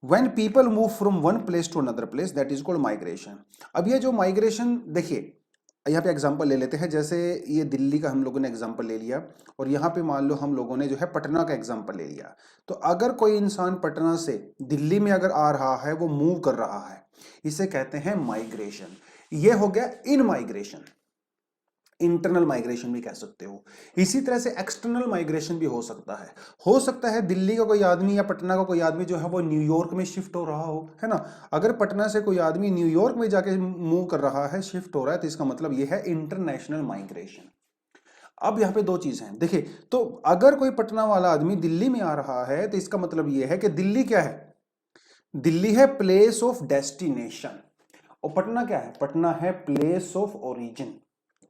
When people move from one place to another place that is called migration. अब ये जो माइग्रेशन, देखिए यहाँ पे एग्जांपल ले लेते हैं, जैसे ये दिल्ली का हम लोगों ने एग्जांपल ले लिया, और यहाँ पे मान लो हम लोगों ने जो है पटना का एग्जांपल ले लिया। तो अगर कोई इंसान पटना से दिल्ली में अगर आ रहा है, वो मूव कर रहा है, इसे कहते हैं माइग्रेशन। ये हो गया इन माइग्रेशन, इंटरनल माइग्रेशन भी कह सकते हो। इसी तरह से एक्सटर्नल माइग्रेशन भी हो सकता है दिल्ली का कोई आदमी या पटना का कोई आदमी जो है वो न्यूयॉर्क में शिफ्ट हो रहा हो, है ना। अगर पटना से कोई आदमी न्यूयॉर्क में जाके मूव कर रहा है, शिफ्ट हो रहा है, तो इसका मतलब ये है इंटरनेशनल माइग्रेशन। अब यहाँ पे दो चीजें हैं, देखिए, तो अगर कोई पटना वाला आदमी दिल्ली में आ रहा है, तो इसका मतलब ये है कि दिल्ली क्या है? दिल्ली है प्लेस ऑफ डेस्टिनेशन, और पटना क्या है? पटना है प्लेस ऑफ ओरिजिन,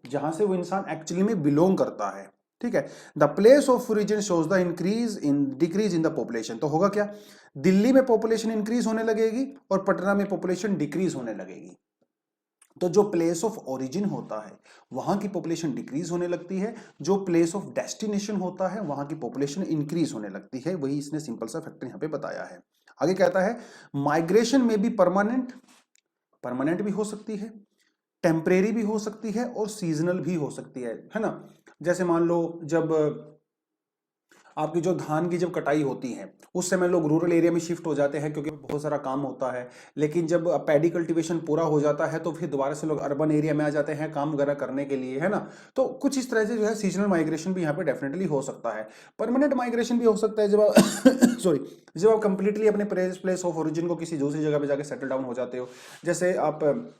जहां से वो इंसान एक्चुअली में बिलोंग करता है। ठीक है, the place of origin shows the decrease in the population. तो होगा क्या? दिल्ली में पॉपुलेशन इंक्रीज होने लगेगी और पटना में पॉपुलेशन डिक्रीज होने लगेगी। तो जो प्लेस ऑफ ओरिजिन होता है वहां की पॉपुलेशन डिक्रीज होने लगती है, जो प्लेस ऑफ डेस्टिनेशन होता है वहां की पॉपुलेशन इंक्रीज होने लगती है। वही इसने सिंपल सा फैक्टर यहां पे बताया है। आगे कहता है माइग्रेशन में भी परमानेंट, परमानेंट भी हो सकती है, टेम्परेरी भी हो सकती है, और सीजनल भी हो सकती है ना। जैसे मान लो जब आपकी जो धान की जब कटाई होती है, उस समय लोग रूरल एरिया में शिफ्ट हो जाते हैं क्योंकि बहुत सारा काम होता है, लेकिन जब पैडी कल्टीवेशन पूरा हो जाता है तो फिर दोबारा से लोग अर्बन एरिया में आ जाते हैं काम वगैरह करने के लिए, है ना। तो कुछ इस तरह से जो है सीजनल माइग्रेशन भी यहाँ पे डेफिनेटली हो सकता है। परमानेंट माइग्रेशन भी हो सकता है जब आप सॉरी, जब आप कंप्लीटली अपने प्लेस ऑफ ओरिजिन को किसी दूसरी जगह पे जाकर सेटल डाउन हो जाते हो। जैसे आप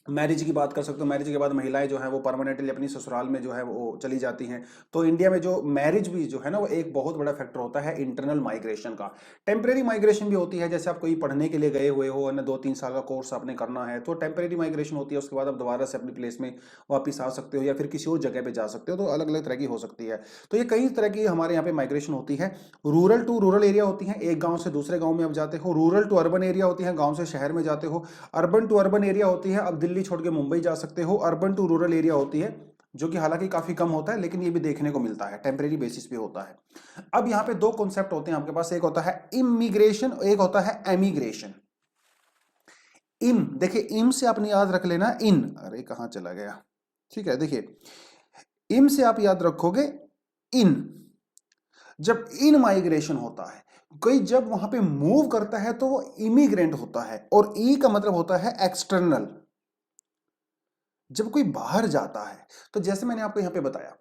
मैरिज की बात कर सकते हो, मैरिज के बाद महिलाएं जो है वो परमानेंटली अपनी ससुराल में जो है वो चली जाती हैं। तो इंडिया में जो मैरिज भी जो है ना वो एक बहुत बड़ा फैक्टर होता है इंटरनल माइग्रेशन का। टेम्परेरी माइग्रेशन भी होती है, जैसे आप कोई पढ़ने के लिए गए हुए हो ना, 2-3 साल का कोर्स आपने करना है, तो टेम्परेरी माइग्रेशन होती है, उसके बाद आप दोबारा से अपनी प्लेस में वापस आ सकते हो या फिर किसी और जगह पे जा सकते हो। तो अलग अलग तरह की हो सकती है। तो ये कई तरह की हमारे यहाँ पे माइग्रेशन होती है। रूरल टू रूरल एरिया होती है, एक गाँव से दूसरे गाँव में आप जाते हो। रूरल टू अर्बन एरिया होती है, गाँव से शहर में जाते हो। अर्बन टू अर्बन एरिया होती है, अब दिल्ली छोड़ के मुंबई जा सकते हो। अर्बन टू रूरल एरिया होती है, जो कि हालांकि काफी कम होता है, लेकिन ये भी देखने को मिलता है, टेम्परेरी बेसिस पे होता है। अब यहाँ पे दो कॉन्सेप्ट होते हैं आपके पास, एक होता है इमिग्रेशन, एक होता है एमिग्रेशन। इम, देखिए इम से आपने याद रख लेना इन, अरे कहाँ चला गया, ठीक है, देखिए इम से आप याद रखोगे इन, जब इन माइग्रेशन होता है, कोई जब वहां पे मूव करता है तो वो इमिग्रेंट होता है, और ई का मतलब होता है एक्सटर्नल, जब कोई बाहर जाता है। तो जैसे मैंने आपको यहां पे बताया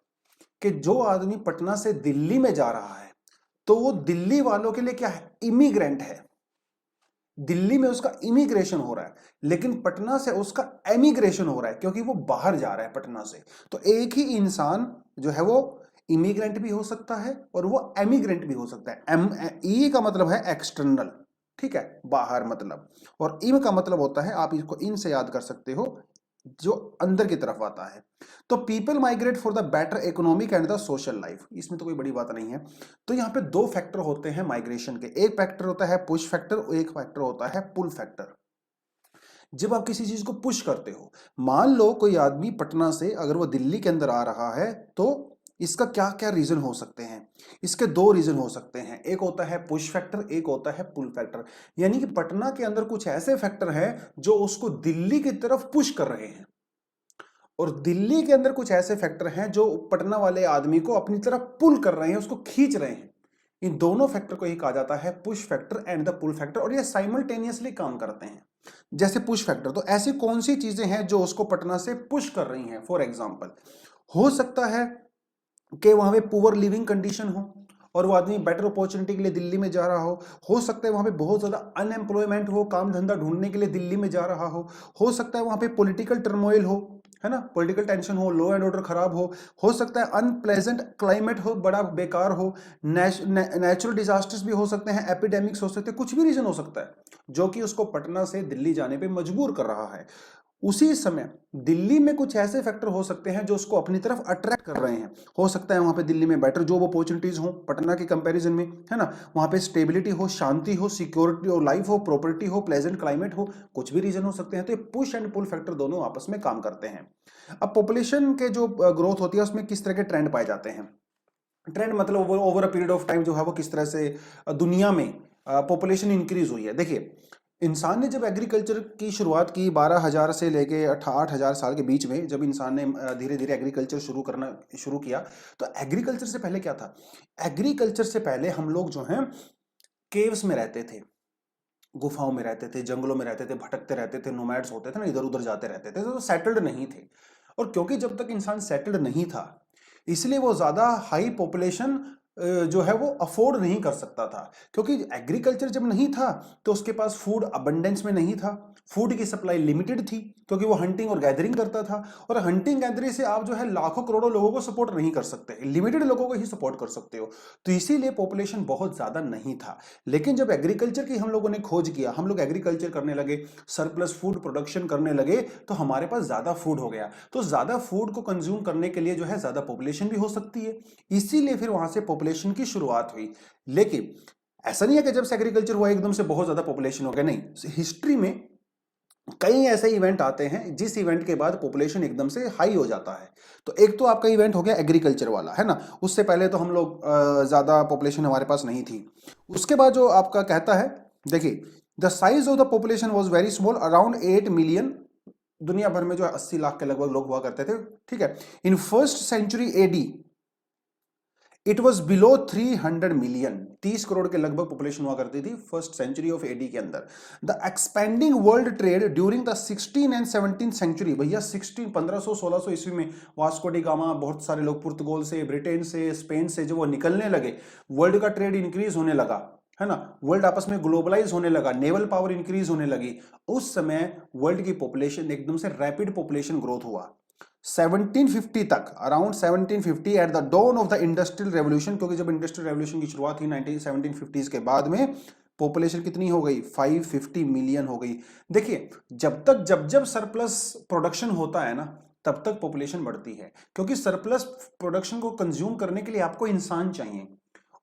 कि जो आदमी पटना से दिल्ली में जा रहा है तो वो दिल्ली वालों के लिए क्या है, इमिग्रेंट है, दिल्ली में उसका इमिग्रेशन हो रहा है, लेकिन पटना से उसका एमिग्रेशन हो रहा है क्योंकि वो बाहर जा रहा है पटना से। तो एक ही इंसान जो है वो इमिग्रेंट भी हो सकता है और वो एमिग्रेंट भी हो सकता है। एम ई का मतलब है एक्सटर्नल, ठीक है, बाहर मतलब, और इम का मतलब होता है, आप इसको इन से याद कर सकते हो, जो अंदर की तरफ आता है। तो people migrate for the better economic and the social life, इसमें तो कोई बड़ी बात नहीं है। तो यहाँ पे दो फैक्टर होते हैं माइग्रेशन के, एक फैक्टर होता है पुश फैक्टर और एक फैक्टर होता है पुल फैक्टर। जब आप किसी चीज को पुश करते हो, मान लो कोई आदमी पटना से अगर वो दिल्ली के अंदर आ रहा है, तो इसका क्या क्या रीजन हो सकते हैं, इसके दो रीजन हो सकते हैं, एक होता है पुश फैक्टर, एक होता है पुल फैक्टर। यानी कि पटना के अंदर कुछ ऐसे फैक्टर हैं जो उसको दिल्ली की तरफ पुश कर रहे हैं, और दिल्ली के अंदर कुछ ऐसे फैक्टर हैं जो पटना वाले आदमी को अपनी तरफ पुल कर रहे हैं, उसको खींच रहे हैं। इन दोनों फैक्टर को ही कहा जाता है push factor and the pull factor, और ये साइमल्टेनियसली काम करते हैं। जैसे पुश फैक्टर, तो ऐसी कौन सी चीजें हैं जो उसको पटना से पुश कर रही हैं? फॉर एग्जाम्पल, हो सकता है कि वहां पे पुअर लिविंग कंडीशन हो और वो आदमी बेटर अपॉर्चुनिटी के लिए दिल्ली में जा रहा हो सकता है वहां पे बहुत ज्यादा अनएम्प्लॉयमेंट हो, काम धंधा ढूंढने के लिए दिल्ली में जा रहा हो सकता है वहां पे पॉलिटिकल टर्मोइल हो, है ना, पॉलिटिकल टेंशन हो एंड ऑर्डर खराब हो सकता है अनप्लेजेंट क्लाइमेट हो, बड़ा बेकार हो, नेचुरल डिजास्टर्स भी हो सकते हैं, एपिडेमिक्स हो सकते हैं, कुछ भी रीजन हो सकता है जो कि उसको पटना से दिल्ली जाने पे मजबूर कर रहा है। उसी समय दिल्ली में कुछ ऐसे फैक्टर हो सकते हैं जो उसको अपनी तरफ अट्रैक्ट कर रहे हैं। हो सकता है वहां पे दिल्ली में बेटर जॉब अपॉर्चुनिटीज हो पटना के कंपैरिजन में, है ना, वहां पे स्टेबिलिटी हो, शांति हो, सिक्योरिटी हो, लाइफ हो, प्रॉपर्टी हो, प्लेजेंट क्लाइमेट हो, कुछ भी रीजन हो सकते हैं। तो ये पुश एंड पुल फैक्टर दोनों आपस में काम करते हैं। अब पॉपुलेशन के जो ग्रोथ होती है उसमें किस तरह के ट्रेंड पाए जाते हैं? ट्रेंड मतलब over a period of time जो है वो किस तरह से दुनिया में पॉपुलेशन इंक्रीज हुई है। देखिए, इंसान ने जब एग्रीकल्चर की शुरुआत की 12,000 से लेके 8,000 साल के बीच में, जब इंसान ने धीरे धीरे एग्रीकल्चर शुरू किया, तो एग्रीकल्चर से पहले क्या था? एग्रीकल्चर से पहले हम लोग जो हैं केव्स में रहते थे, गुफाओं में रहते थे, जंगलों में रहते थे, भटकते रहते थे, नोमैड्स होते थे ना, इधर उधर जाते रहते थे, तो सेटल्ड नहीं थे। और क्योंकि जब तक इंसान सेटल्ड नहीं था, इसलिए वो ज्यादा हाई पॉपुलेशन जो है वो अफोर्ड नहीं कर सकता था, क्योंकि एग्रीकल्चर जब नहीं था तो उसके पास फूड अबंडेंस में नहीं था, फूड की सप्लाई लिमिटेड थी, क्योंकि वो हंटिंग और गैदरिंग करता था, और हंटिंग गैदरिंग से आप जो है लाखों करोड़ों लोगों को सपोर्ट नहीं कर सकते, लिमिटेड लोगों को ही सपोर्ट कर सकते हो। तो इसीलिए पॉपुलेशन बहुत ज्यादा नहीं था। लेकिन जब एग्रीकल्चर की हम लोगों ने खोज किया, हम लोग एग्रीकल्चर करने लगे, सरप्लस फूड प्रोडक्शन करने लगे, तो हमारे पास ज्यादा फूड हो गया। तो ज्यादा फूड को कंज्यूम करने के लिए जो है ज्यादा पॉपुलेशन भी हो सकती है, इसीलिए फिर वहां से पॉपुलेशन की शुरुआत हुई। लेकिन ऐसा नहीं है कि जब से एग्रीकल्चर हुआ एकदम से बहुत ज्यादा पॉपुलेशन हो गया, नहीं, हिस्ट्री में कई ऐसे इवेंट आते हैं जिस इवेंट के बाद पॉपुलेशन एकदम से हाई हो जाता है। तो एक तो आपका इवेंट हो गया एग्रीकल्चर वाला, है ना, उससे पहले तो हम लोग ज्यादा पॉपुलेशन हमारे पास नहीं थी। उसके बाद जो आपका कहता है, देखिए, the size of the population was very small, around 8 million, दुनिया भर में जो 80 लाख के लगभग लोग हुआ करते थे, ठीक है। In first century AD it was below 300 million, 30 crore के लगभग पॉपुलेशन हुआ करती थी फर्स्ट सेंचुरी ऑफ एडी के अंदर। The expanding world trade during the 16 and 17 century, भैया 1500-1600 ईस्वी में वास्को डी गामा, बहुत सारे लोग पुर्तगाल से, ब्रिटेन से, स्पेन से जब वो निकलने लगे, वर्ल्ड का ट्रेड इंक्रीज होने लगा, है ना, वर्ल्ड आपस में ग्लोबलाइज होने लगा, नेवल पावर इंक्रीज होने लगी। उस समय वर्ल्ड की पॉपुलेशन एकदम से रैपिड पॉपुलेशन ग्रोथ हुआ 1750 तक, around 1750 at the dawn of the industrial revolution, क्योंकि जब इंडस्ट्रियल रेवोल्यूशन की शुरुआत हुई 1750s के बाद में, पॉपुलेशन कितनी हो गई? 550 मिलियन हो गई। देखिए, जब सरप्लस प्रोडक्शन होता है ना, तब तक पॉपुलेशन बढ़ती है, क्योंकि सरप्लस प्रोडक्शन को कंज्यूम करने के लिए आपको इंसान चाहिए,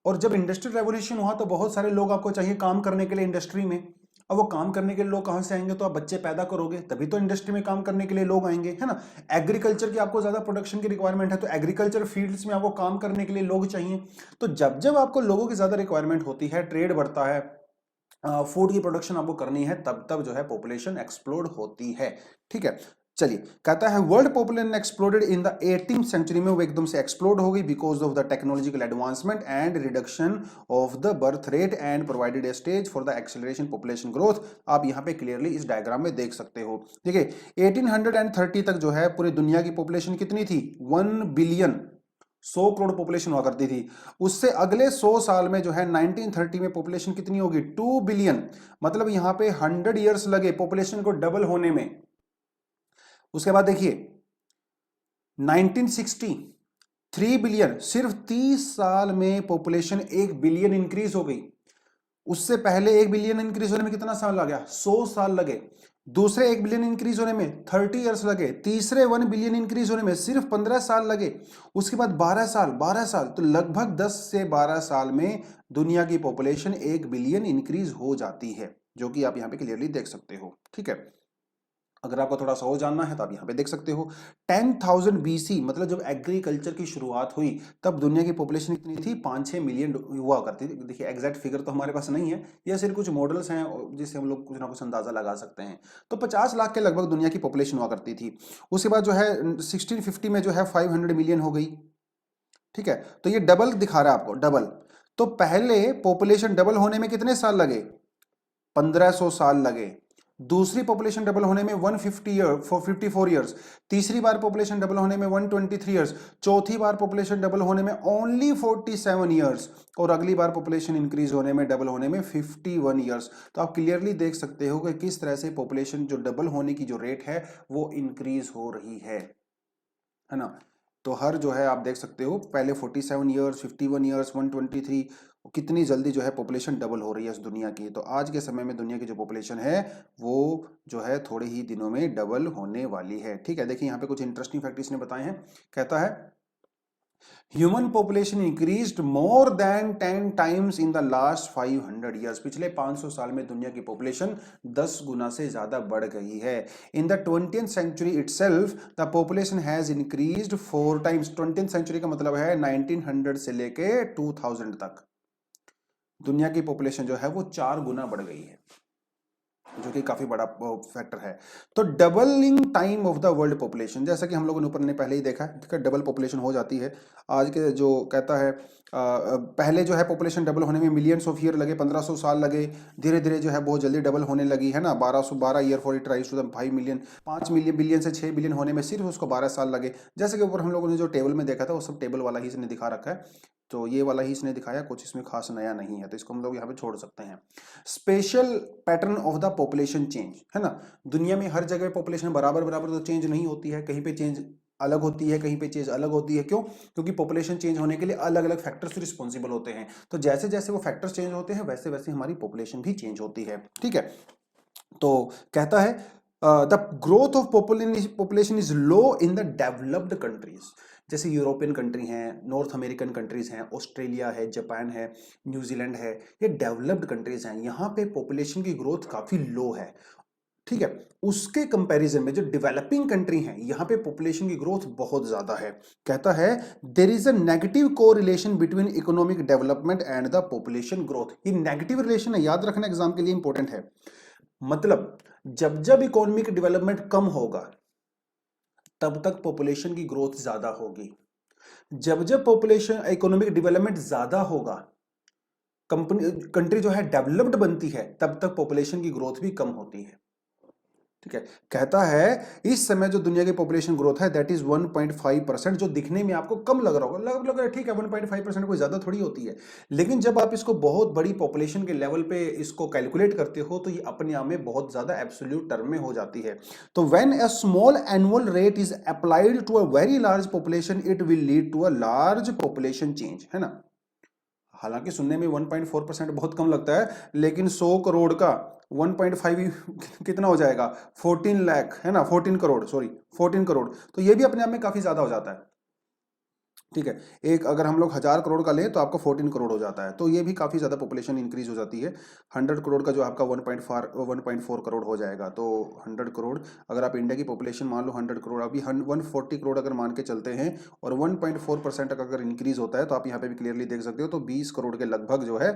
और जब इंडस्ट्रियल रेवोल्यूशन हुआ तो बहुत सारे लोग आपको चाहिए काम करने के लिए इंडस्ट्री में। अब वो काम करने के लिए लोग कहां से आएंगे? तो आप बच्चे पैदा करोगे तभी तो इंडस्ट्री में काम करने के लिए लोग आएंगे, है ना। एग्रीकल्चर की आपको ज्यादा प्रोडक्शन की रिक्वायरमेंट है, तो एग्रीकल्चर फील्ड्स में आपको काम करने के लिए लोग चाहिए। तो जब जब आपको लोगों की ज्यादा रिक्वायरमेंट होती है, ट्रेड बढ़ता है, फूड की प्रोडक्शन आपको करनी है, तब तब जो है पॉपुलेशन एक्सप्लोड होती है। ठीक है, चलिए, कहता है world population exploded in the 18th century में, वो एकदम से एक्सप्लोड हो गई because of the technological advancement and reduction of the birth rate and provided a stage for the acceleration population growth. आप यहाँ पे क्लियरली इस डायग्राम में देख सकते हो। देखिए 1830 तक जो है पूरी दुनिया की पॉपुलेशन कितनी थी, 1 बिलियन, 100 करोड़ पॉपुलेशन हुआ करती थी। उससे अगले 100 साल में जो है 1930 में पॉपुलेशन कितनी होगी, 2 बिलियन। मतलब यहां पे 100 इयर्स लगे पॉपुलेशन को डबल होने में। उसके बाद देखिए 1960 3 बिलियन, सिर्फ 30 साल में पॉपुलेशन 1 बिलियन इंक्रीज हो गई। उससे पहले 1 बिलियन इंक्रीज होने में कितना साल लगा, 100 साल लगे। दूसरे 1 बिलियन इंक्रीज होने में 30 इयर्स लगे। तीसरे 1 बिलियन इंक्रीज होने में सिर्फ 15 साल लगे। उसके बाद 12 साल, तो लगभग 10 से 12 साल में दुनिया की पॉपुलेशन 1 बिलियन इंक्रीज हो जाती है, जो कि आप यहां पे क्लियरली देख सकते हो। ठीक है, अगर आपको थोड़ा सा और जानना है तो आप यहाँ पे देख सकते हो 10,000 बीसी, मतलब जब एग्रीकल्चर की शुरुआत हुई तब दुनिया की पॉपुलेशन कितनी थी, 5-6 मिलियन हुआ करती थी। देखिए एग्जैक्ट फिगर तो हमारे पास नहीं है, यह सिर्फ कुछ मॉडल्स हैं जिससे हम लोग कुछ ना कुछ अंदाजा लगा सकते हैं। तो 50 लाख के लगभग दुनिया की पॉपुलेशन हुआ करती थी। उसके बाद जो है 1650 में जो है 500 मिलियन हो गई। ठीक है, तो ये डबल दिखा रहा है आपको, डबल। तो पहले पॉपुलेशन डबल होने में कितने साल लगे, 1500 साल लगे। दूसरी पॉपुलेशन डबल होने में 54 ईयर्स। तीसरी बार पॉपुलेशन डबल होने में 123 ईयर्स। चौथी बार पॉपुलेशन डबल होने में ओनली 47 ईयर्स। और अगली बार पॉपुलेशन इंक्रीज होने में, डबल होने में 51 ईयर्स। तो आप क्लियरली देख सकते हो कि किस तरह से पॉपुलेशन जो डबल होने की जो रेट है वो इंक्रीज हो रही है ना। तो हर जो है आप देख सकते हो, पहले 47 ईयर्स, 51 ईयर्स, 123, कितनी जल्दी जो है पॉपुलेशन डबल हो रही है इस दुनिया की। तो आज के समय में दुनिया की जो पॉपुलेशन है वो जो है थोड़े ही दिनों में डबल होने वाली है। ठीक है, देखिए यहाँ पे कुछ इंटरेस्टिंग फैक्ट इसने बताए हैं। कहता है human population increased more than 10 times in the last 500 years. पिछले 500 साल में दुनिया की पॉपुलेशन 10 गुना से ज्यादा बढ़ गई है। In the 20th century itself the population has increased 4 times. 20th century का मतलब है 1900 से लेके 2000 तक दुनिया की पॉपुलेशन जो है वो 4 गुना बढ़ गई है, जो कि काफी बड़ा फैक्टर है। तो doubling time of the world population, जैसा कि हम लोगों ने ऊपर ने पहले ही देखा है, डबल पॉपुलेशन हो जाती है। आज के जो कहता है पहले जो है पॉपुलेशन डबल होने में मिलियंस ऑफ ईयर लगे, 1500 साल लगे। धीरे धीरे जो है बहुत जल्दी डबल होने लगी है ना, 1212 year for it rise to the 5 million. 5 million billion से 6 बिलियन होने में सिर्फ उसको 12 साल लगे। जैसे कि ऊपर हम लोगों ने जो टेबल में देखा था वो सब टेबल वाला ही इसने दिखा रखा है, तो ये वाला ही इसने दिखाया, कुछ इसमें खास नया नहीं है, तो इसको हम लोग यहाँ पे छोड़ सकते हैं। Special pattern of the population change, है ना। दुनिया में हर जगह पॉपुलेशन बराबर बराबर तो चेंज नहीं होती है, कहीं पे चेंज अलग होती है, कहीं पे चेंज अलग होती है। क्यों? क्योंकि पॉपुलेशन चेंज होने के लिए अलग अलग फैक्टर्स रिस्पॉन्सिबल होते हैं। तो जैसे जैसे वो फैक्टर्स चेंज होते हैं वैसे वैसे हमारी पॉपुलेशन भी चेंज होती है। ठीक है, तो कहता है the growth of population is low in the developed countries, जैसे यूरोपियन कंट्री हैं, नॉर्थ अमेरिकन कंट्रीज हैं, ऑस्ट्रेलिया है, जापान है, न्यूजीलैंड है, ये डेवलप्ड कंट्रीज हैं। यहाँ पे पॉपुलेशन की ग्रोथ काफी लो है। ठीक है, उसके कंपैरिजन में जो डेवलपिंग कंट्री हैं यहाँ पे पॉपुलेशन की ग्रोथ बहुत ज्यादा है। कहता है there is a negative correlation between economic development and the population growth. ये नेगेटिव रिलेशन है, याद रखना, एग्जाम के लिए इंपॉर्टेंट है। मतलब जब जब इकोनॉमिक डेवलपमेंट कम होगा तब तक पॉपुलेशन की ग्रोथ ज्यादा होगी। जब जब पॉपुलेशन इकोनॉमिक डेवलपमेंट ज्यादा होगा, कंट्री जो है डेवलप्ड बनती है, तब तक पॉपुलेशन की ग्रोथ भी कम होती है। ठीक है, कहता है इस समय जो दुनिया की पॉपुलेशन ग्रोथ है दैट इज 1.5%, जो दिखने में आपको कम लग रहा होगा, लग रहा है ठीक है 1.5% कोई ज्यादा थोड़ी होती है, लेकिन जब आप इसको बहुत बड़ी पॉपुलेशन के लेवल पे इसको कैलकुलेट करते हो तो ये अपने आप में बहुत ज्यादा एब्सोल्यूट टर्म में हो जाती है। तो when a small annual rate is applied to a very large population it will lead to a large population change, है ना। हालांकि सुनने में 1.4% बहुत कम लगता है, लेकिन 100 करोड़ का 1.5 कितना हो जाएगा, 14 लाख, है ना, 14 करोड़, सॉरी 14 करोड़, तो ये भी अपने आप में काफी ज्यादा हो जाता है। ठीक है। एक अगर हम लोग 1000 करोड़ का लें तो आपका 14 करोड़ हो जाता है, तो ये भी काफ़ी ज़्यादा पॉपुलेशन इंक्रीज हो जाती है। 100 करोड़ का जो आपका 1.4 करोड़ हो जाएगा, तो 100 करोड़, अगर आप इंडिया की पॉपुलेशन मान लो 100 करोड़, अभी 140 करोड़ अगर मान के चलते हैं और 1.4% अगर इंक्रीज होता है, तो आप यहाँ पे भी क्लियरली देख सकते हो, तो 20 करोड़ के लगभग जो है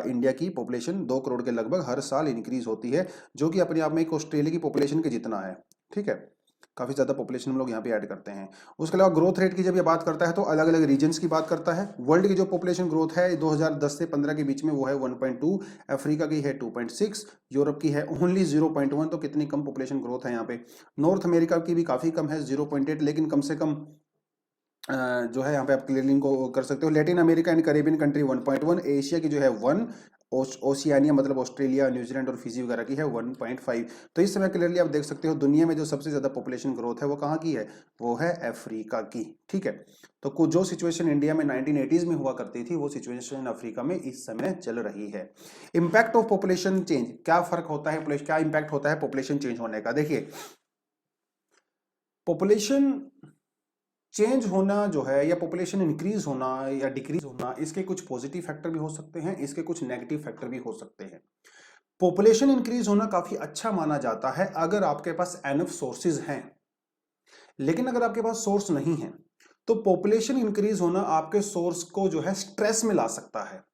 इंडिया की पॉपुलेशन 2 करोड़ के लगभग हर साल इंक्रीज होती है, जो कि अपने आप में एक ऑस्ट्रेलिया की पॉपुलेशन के जितना है। ठीक है, काफ़ी ज़्यादा पॉपुलेशन हम लोग यहाँ पे ऐड करते हैं। उसके अलावा ग्रोथ रेट की जब ये बात करता है तो अलग अलग रीजन्स की बात करता है। वर्ल्ड की जो पॉपुलेशन ग्रोथ है 2010 से 15 के बीच में वो है 1.2, अफ्रीका की है 2.6, यूरोप की है ओनली 0.1, तो कितनी कम पॉपुलेशन ग्रोथ है यहाँ पे। नॉर्थ अमेरिका की भी काफ़ी कम है 0.8, लेकिन कम से कम जो है यहाँ पे आप क्लियरली इनको कर सकते हो। Latin America and Caribbean country 1.1, Asia की जो है 1, ओशियानिया मतलब ऑस्ट्रेलिया, न्यूजीलैंड और फिजी वगैरह की है 1.5। तो इस समय क्लियरली आप देख सकते हो दुनिया में जो सबसे ज्यादा पॉपुलेशन ग्रोथ है वो कहाँ की है, वो है अफ्रीका की। ठीक है, तो कुछ जो सिचुएशन इंडिया में 1980s में हुआ करती थी वो सिचुएशन अफ्रीका में इस समय चल रही है। इम्पैक्ट ऑफ पॉपुलेशन चेंज, क्या फर्क होता है, क्या इम्पैक्ट होता है पॉपुलेशन चेंज होने का। देखिए, पॉपुलेशन चेंज होना जो है या पॉपुलेशन इंक्रीज होना या डिक्रीज होना, इसके कुछ पॉजिटिव फैक्टर भी हो सकते हैं, इसके कुछ नेगेटिव फैक्टर भी हो सकते हैं। पॉपुलेशन इंक्रीज होना काफी अच्छा माना जाता है अगर आपके पास एनफ सोर्सेज हैं, लेकिन अगर आपके पास सोर्स नहीं है तो पॉपुलेशन इंक्रीज होना आपके सोर्स को जो है स्ट्रेस में ला सकता है,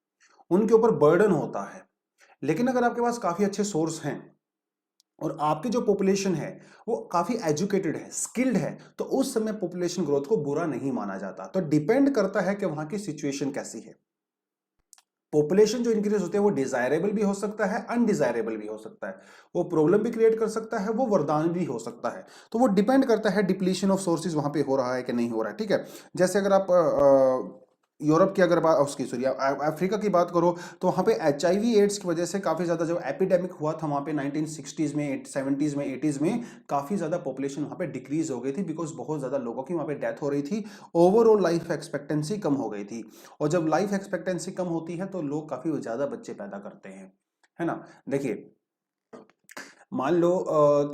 उनके ऊपर बर्डन होता है। लेकिन अगर आपके पास काफी अच्छे सोर्स हैं और आपकी जो पॉपुलेशन है वो काफी एजुकेटेड है, स्किल्ड है, तो उस समय पॉपुलेशन ग्रोथ को बुरा नहीं माना जाता। तो डिपेंड करता है कि वहां की सिचुएशन कैसी है। पॉपुलेशन जो इंक्रीज होते हैं वो डिजायरेबल भी हो सकता है, अनडिजायरेबल भी हो सकता है, वो प्रॉब्लम भी क्रिएट कर सकता है, वो वरदान भी हो सकता है। तो वो डिपेंड करता है डिप्लीशन ऑफ सोर्सेज वहां पे हो रहा है कि नहीं हो रहा है। ठीक है, जैसे अगर आप यूरोप की अगर बात, उसकी सॉरी अफ्रीका की बात करो, तो वहाँ पे HIV एड्स की वजह से काफ़ी ज़्यादा जो एपिडेमिक हुआ था वहाँ पे 1960s में, 70s में, 80s में काफ़ी ज़्यादा पॉपुलेशन वहाँ पे डिक्रीज हो गई थी, बिकॉज बहुत ज़्यादा लोगों की वहाँ पे डेथ हो रही थी, ओवरऑल लाइफ एक्सपेक्टेंसी कम हो गई थी। और जब लाइफ एक्सपेक्टेंसी कम होती है तो लोग काफ़ी ज़्यादा बच्चे पैदा करते हैं, है ना। देखिए, मान लो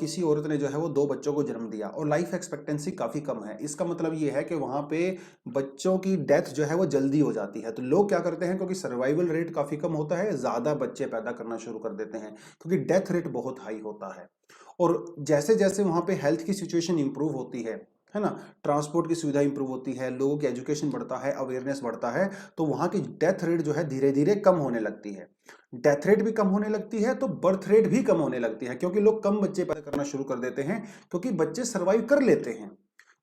किसी औरत ने जो है वो 2 बच्चों को जन्म दिया और लाइफ एक्सपेक्टेंसी काफी कम है, इसका मतलब ये है कि वहां पे बच्चों की डेथ जो है वो जल्दी हो जाती है। तो लोग क्या करते हैं, क्योंकि सर्वाइवल रेट काफी कम होता है, ज्यादा बच्चे पैदा करना शुरू कर देते हैं, क्योंकि डेथ रेट बहुत हाई होता है। और जैसे जैसे वहां पे हेल्थ की सिचुएशन इंप्रूव होती है ना, ट्रांसपोर्ट की सुविधा इंप्रूव होती है, लोगों की एजुकेशन बढ़ता है, अवेयरनेस बढ़ता है, तो वहां की डेथ रेट जो है धीरे धीरे कम होने लगती है। डेथ रेट भी कम होने लगती है तो बर्थ रेट भी कम होने लगती है, क्योंकि लोग कम बच्चे पैदा करना शुरू कर देते हैं, क्योंकि बच्चे सर्वाइव कर लेते हैं,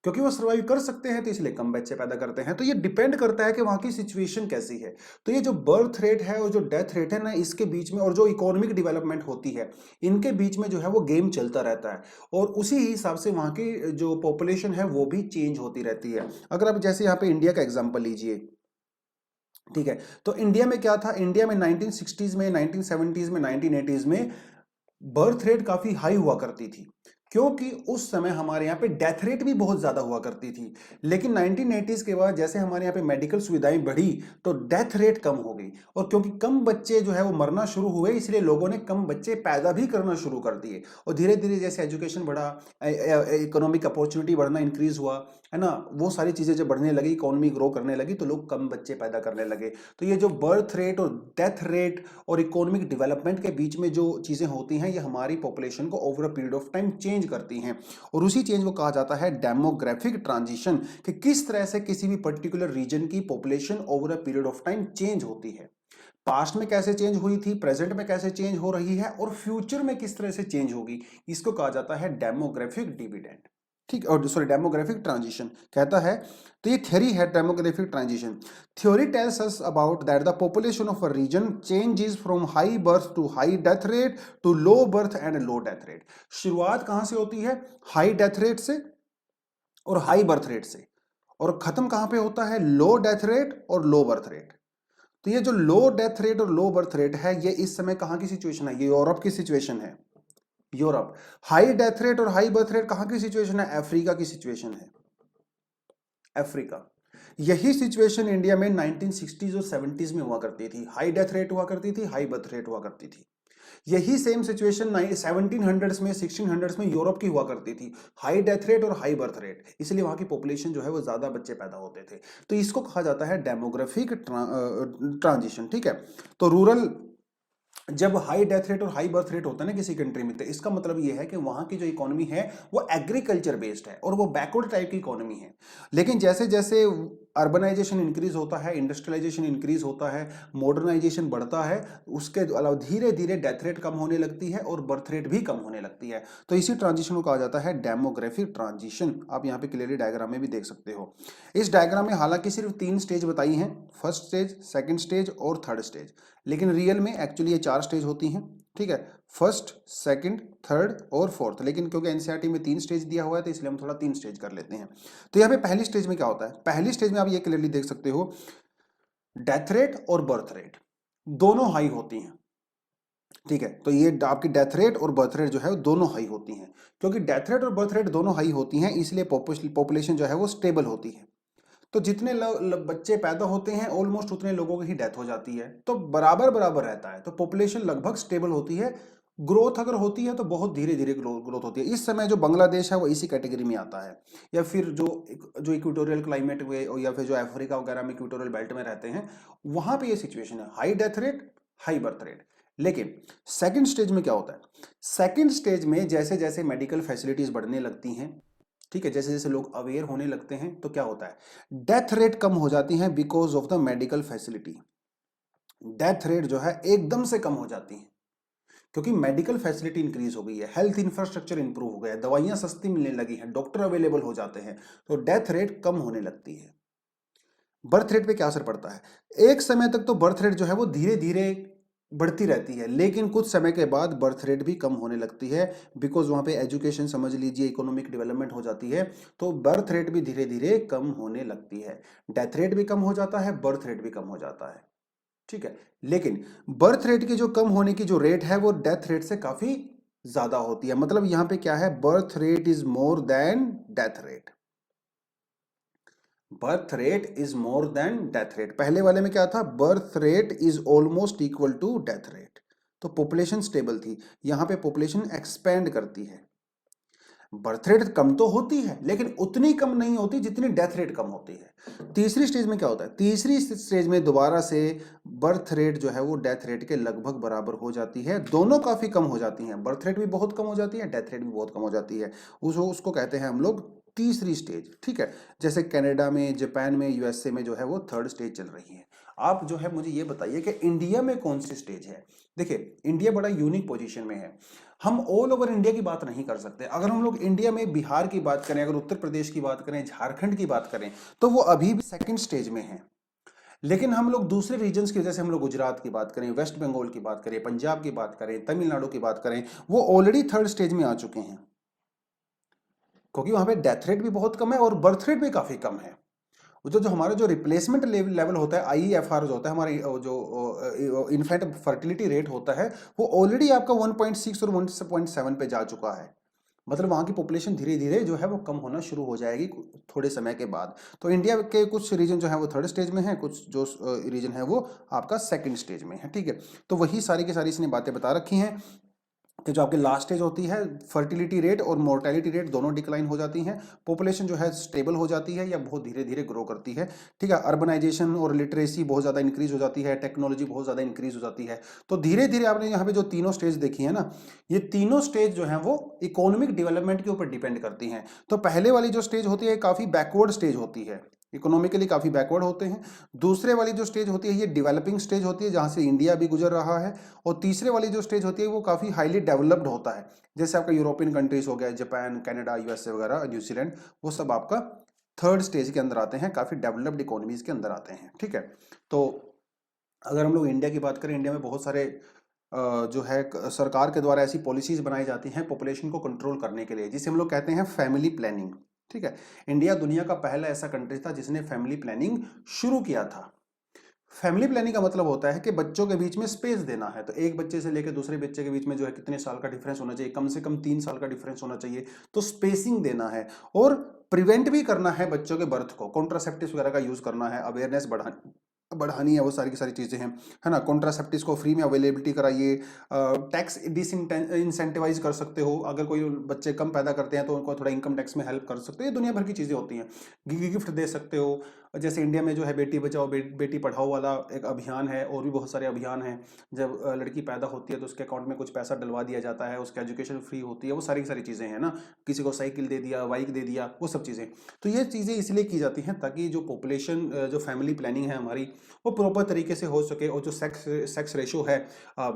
क्योंकि वो सर्वाइव कर सकते हैं, तो इसलिए कम बच्चे पैदा करते हैं। तो ये डिपेंड करता है कि वहां की सिचुएशन कैसी है। तो ये जो बर्थ रेट है और जो डेथ रेट है ना, इसके बीच में, और जो इकोनॉमिक डेवलपमेंट होती है, इनके बीच में जो है वो गेम चलता रहता है, और उसी हिसाब से वहां की जो पॉपुलेशन है वो भी चेंज होती रहती है। अगर आप जैसे यहाँ पे इंडिया का एग्जाम्पल लीजिए, ठीक है, तो इंडिया में क्या था, इंडिया में 1960s में, 1970s में, 1980s में बर्थ रेट काफी हाई हुआ करती थी, क्योंकि उस समय हमारे यहाँ पे डेथ रेट भी बहुत ज्यादा हुआ करती थी। लेकिन 1980s के बाद जैसे हमारे यहाँ पे मेडिकल सुविधाएं बढ़ी तो डेथ रेट कम हो गई, और क्योंकि कम बच्चे जो है वो मरना शुरू हुए, इसलिए लोगों ने कम बच्चे पैदा भी करना शुरू कर दिए। और धीरे धीरे जैसे एजुकेशन बढ़ा, इकोनॉमिक अपॉर्चुनिटी बढ़ना इंक्रीज हुआ, है ना, वो सारी चीजें जब बढ़ने लगी, इकोनॉमी ग्रो करने लगी, तो लोग कम बच्चे पैदा करने लगे। तो ये जो बर्थ रेट और डेथ रेट और इकोनॉमिक डेवलपमेंट के बीच में जो चीजें होती हैं, ये हमारी पॉपुलेशन को over a period of time change करती हैं, और उसी चेंज को कहा जाता है डेमोग्राफिक ट्रांजिशन, कि किस तरह से किसी भी पर्टिकुलर रीजन की population over a period of time change होती है। पास्ट में कैसे चेंज हुई थी, प्रेजेंट में कैसे चेंज हो रही है, और फ्यूचर में किस तरह से चेंज होगी, इसको कहा जाता है डेमोग्राफिक डिविडेंड। ठीक, और सॉरी डेमोग्राफिक ट्रांजिशन कहता है। तो ये थ्योरी है demographic transition. Theory tells us about that the population of a region changes from high birth to high death rate to low birth and low death rate. शुरुआत कहां से होती है, हाई डेथ रेट से और high birth rate से, और खत्म कहां पे होता है, लो डेथ रेट और लो बर्थ रेट। तो ये जो लो डेथ रेट और लो बर्थ रेट है, ये इस समय कहां की सिचुएशन है, ये यूरोप की सिचुएशन है, यूरोप। हाई डेथ रेट और हाई बर्थ रेट कहां की सिचुएशन है, अफ्रीका की सिचुएशन है, अफ्रीका। यही सिचुएशन इंडिया में 1960s और 70s में हुआ करती थी, हाई डेथ रेट हुआ करती थी, हाई बर्थ रेट हुआ करती थी। यही सेम सिचुएशन 1700s में 1600s में यूरोप की हुआ करती थी, हाई डेथ रेट और हाई बर्थ रेट, इसलिए वहां की पॉपुलेशन जो है वो ज्यादा बच्चे पैदा होते थे। तो इसको कहा जाता है डेमोग्राफिक ट्रांजिशन, ठीक है। तो रूरल, जब हाई डेथ रेट और हाई बर्थ रेट होता है ना किसी कंट्री में, तो इसका मतलब ये है कि वहां की जो इकोनॉमी है वो एग्रीकल्चर बेस्ड है और वो बैकवर्ड टाइप की इकोनॉमी है। लेकिन जैसे जैसे अर्बनाइजेशन इंक्रीज होता है, इंडस्ट्रियलाइजेशन इंक्रीज होता है, मॉडर्नाइजेशन बढ़ता है, उसके अलावा धीरे धीरे डेथ रेट कम होने लगती है और बर्थ रेट भी कम होने लगती है। तो इसी ट्रांजिशन को कहा जाता है डेमोग्राफिक ट्रांजिशन। आप यहाँ पे क्लियरली डायग्राम में भी देख सकते हो। इस डायग्राम में हालांकि सिर्फ 3 स्टेज बताई हैं, फर्स्ट स्टेज, सेकंड स्टेज और थर्ड स्टेज, लेकिन रियल में एक्चुअली ये 4 स्टेज होती हैं, ठीक है। फर्स्ट, सेकंड, थर्ड और फोर्थ, लेकिन क्योंकि एनसीईआरटी में 3 स्टेज दिया हुआ है तो इसलिए हम थोड़ा 3 स्टेज कर लेते हैं। तो यहाँ पे पहली स्टेज में क्या होता है, पहली स्टेज में आप ये क्लियरली देख सकते हो, डेथ रेट और बर्थ रेट दोनों हाई होती हैं, ठीक है। तो ये आपकी डेथ रेट और बर्थ रेट जो है वो दोनों हाई होती हैं। क्योंकि डेथ रेट और बर्थ रेट दोनों हाई होती हैं, इसलिए पॉपुलेशन जो है वो स्टेबल होती है। तो जितने बच्चे पैदा होते हैं ऑलमोस्ट उतने लोगों की ही डेथ हो जाती है, तो बराबर बराबर रहता है, तो पॉपुलेशन लगभग स्टेबल होती है। ग्रोथ अगर होती है तो बहुत धीरे धीरे ग्रोथ होती है। इस समय जो बांग्लादेश है वो इसी कैटेगरी में आता है, या फिर जो जो इक्वेटोरियल क्लाइमेट में या फिर जो अफ्रीका वगैरह में इक्वेटोरियल बेल्ट में रहते हैं, वहां पे ये सिचुएशन है, high death rate, high birth rate. लेकिन सेकंड स्टेज में क्या होता है, सेकंड स्टेज में जैसे जैसे मेडिकल फैसिलिटीज बढ़ने लगती हैं, ठीक है, जैसे जैसे लोग अवेयर होने लगते हैं, तो क्या होता है, डेथ रेट कम हो जाती है because of the medical facility. Death rate जो है एकदम से कम हो जाती है क्योंकि मेडिकल फैसिलिटी इंक्रीज हो गई है, हेल्थ इंफ्रास्ट्रक्चर इंप्रूव हो गया है, दवाइयां सस्ती मिलने लगी हैं, डॉक्टर अवेलेबल हो जाते हैं, तो डेथ रेट कम होने लगती है। बर्थ रेट पे क्या असर पड़ता है, एक समय तक तो बर्थ रेट जो है वो धीरे धीरे बढ़ती रहती है, लेकिन कुछ समय के बाद बर्थ रेट भी कम होने लगती है, बिकॉज वहां पे एजुकेशन समझ लीजिए, इकोनॉमिक डेवलपमेंट हो जाती है, तो बर्थ रेट भी धीरे धीरे कम होने लगती है। डेथ रेट भी कम हो जाता है, बर्थ रेट भी कम हो जाता है, ठीक है। लेकिन बर्थ रेट की जो कम होने की जो रेट है वो डेथ रेट से काफी ज्यादा होती है। मतलब यहां पे क्या है, birth rate is more than death rate, birth rate is more than death rate. पहले वाले में क्या था, birth rate is almost equal to death rate, तो पॉपुलेशन स्टेबल थी। यहां पे पॉपुलेशन एक्सपेंड करती है, बर्थ रेट कम तो होती है लेकिन उतनी कम नहीं होती जितनी डेथ रेट कम होती है। तीसरी स्टेज में क्या होता है, तीसरी स्टेज में दोबारा से बर्थ रेट जो है वो डेथ रेट के लगभग बराबर हो जाती है, दोनों काफी कम हो जाती हैं, बर्थ रेट भी बहुत कम हो जाती है, डेथ रेट भी बहुत कम हो जाती है। उसको कहते हैं हम लोग तीसरी स्टेज, ठीक है। जैसे कनाडा में, जापान में, यूएसए में जो है वो थर्ड स्टेज चल रही है। आप जो है मुझे ये बताइए कि इंडिया में कौन सी स्टेज है। देखिए इंडिया बड़ा यूनिक पोजीशन में है, हम ऑल ओवर इंडिया की बात नहीं कर सकते। अगर हम लोग इंडिया में बिहार की बात करें, अगर उत्तर प्रदेश की बात करें, झारखंड की बात करें, तो वो अभी भी सेकंड स्टेज में है। लेकिन हम लोग दूसरे रीजन्स की, जैसे हम लोग गुजरात की बात करें, वेस्ट बंगाल की बात करें, पंजाब की बात करें, तमिलनाडु की बात करें, वो ऑलरेडी थर्ड स्टेज में आ चुके हैं, क्योंकि वहां पे डेथ रेट भी बहुत कम है और बर्थ रेट भी काफी कम है। जो जो हमारा जो रिप्लेसमेंट लेवल होता है, आईईएफआर जो होता है, हमारी जो इन्फेंट फर्टिलिटी रेट होता है, वो ऑलरेडी आपका 1.6 और 1.7 पे जा चुका है। मतलब वहां की पॉपुलेशन धीरे धीरे जो है वो कम होना शुरू हो जाएगी थोड़े समय के बाद। तो इंडिया के कुछ रीजन जो है वो थर्ड स्टेज में है, कुछ जो रीजन है वो आपका सेकंड स्टेज में है, ठीक है। तो वही सारी की सारी इसने बातें बता रखी हैं कि जो आपकी लास्ट स्टेज होती है, फर्टिलिटी रेट और मोर्टेलिटी रेट दोनों डिक्लाइन हो जाती हैं, पॉपुलेशन जो है स्टेबल हो जाती है या बहुत धीरे धीरे ग्रो करती है, ठीक है। अर्बनाइजेशन और लिटरेसी बहुत ज़्यादा इंक्रीज हो जाती है, टेक्नोलॉजी बहुत ज़्यादा इंक्रीज हो जाती है। तो धीरे धीरे आपने यहाँ पे जो तीनों स्टेज देखी है ना, ये तीनों स्टेज जो है वो इकोनॉमिक डेवलपमेंट के ऊपर डिपेंड करती हैं। तो पहले वाली जो स्टेज होती है काफ़ी बैकवर्ड स्टेज होती है, इकोनॉमिकली काफ़ी बैकवर्ड होते हैं। दूसरे वाली जो स्टेज होती है ये डेवलपिंग स्टेज होती है, जहाँ से इंडिया भी गुजर रहा है। और तीसरे वाली जो स्टेज होती है वो काफ़ी हाईली डेवलप्ड होता है, जैसे आपका यूरोपियन कंट्रीज हो गया, जापान, कनाडा, यूएसए वगैरह, न्यूजीलैंड, वो सब आपका थर्ड स्टेज के अंदर आते हैं, काफ़ी डेवलप्ड इकोनॉमीज के अंदर आते हैं, ठीक है। तो अगर हम लोग इंडिया की बात करें, इंडिया में बहुत सारे जो है सरकार के द्वारा ऐसी पॉलिसीज बनाई जाती हैं पॉपुलेशन को कंट्रोल करने के लिए, जिसे हम लोग कहते हैं फैमिली प्लानिंग, ठीक है। इंडिया दुनिया का पहला ऐसा कंट्री था जिसने फैमिली प्लानिंग शुरू किया था। फैमिली प्लानिंग का मतलब होता है कि बच्चों के बीच में स्पेस देना है, तो एक बच्चे से लेकर दूसरे बच्चे के बीच में जो है कितने साल का डिफरेंस होना चाहिए, कम से कम 3 साल का डिफरेंस होना चाहिए, तो स्पेसिंग देना है। और प्रिवेंट भी करना है बच्चों के बर्थ को, कॉन्ट्रासेप्टिव वगैरह का यूज करना है, अवेयरनेस बढ़ाना, बढ़ानी है, वो सारी की सारी चीज़ें हैं, है ना। कॉन्ट्रासेप्टिव्स को फ्री में अवेलेबिलिटी कराइए, टैक्स इंसेंटिवाइज कर सकते हो, अगर कोई बच्चे कम पैदा करते हैं तो उनको थोड़ा इनकम टैक्स में हेल्प कर सकते हो, ये दुनिया भर की चीज़ें होती हैं। गिफ्ट दे सकते हो, जैसे इंडिया में जो है बेटी बचाओ बेटी पढ़ाओ वाला एक अभियान है, और भी बहुत सारे अभियान हैं। जब लड़की पैदा होती है तो उसके अकाउंट में कुछ पैसा डलवा दिया जाता है, उसकी एजुकेशन फ्री होती है, वो सारी की सारी चीज़ें हैं ना। किसी को साइकिल दे दिया, बाइक दे दिया, वो सब चीज़ें। तो ये चीज़ें इसलिए की जाती हैं ताकि जो पॉपुलेशन जो फैमिली प्लानिंग है हमारी, वो प्रॉपर तरीके से हो सके, और जो सेक्स सेक्स रेशो है अ,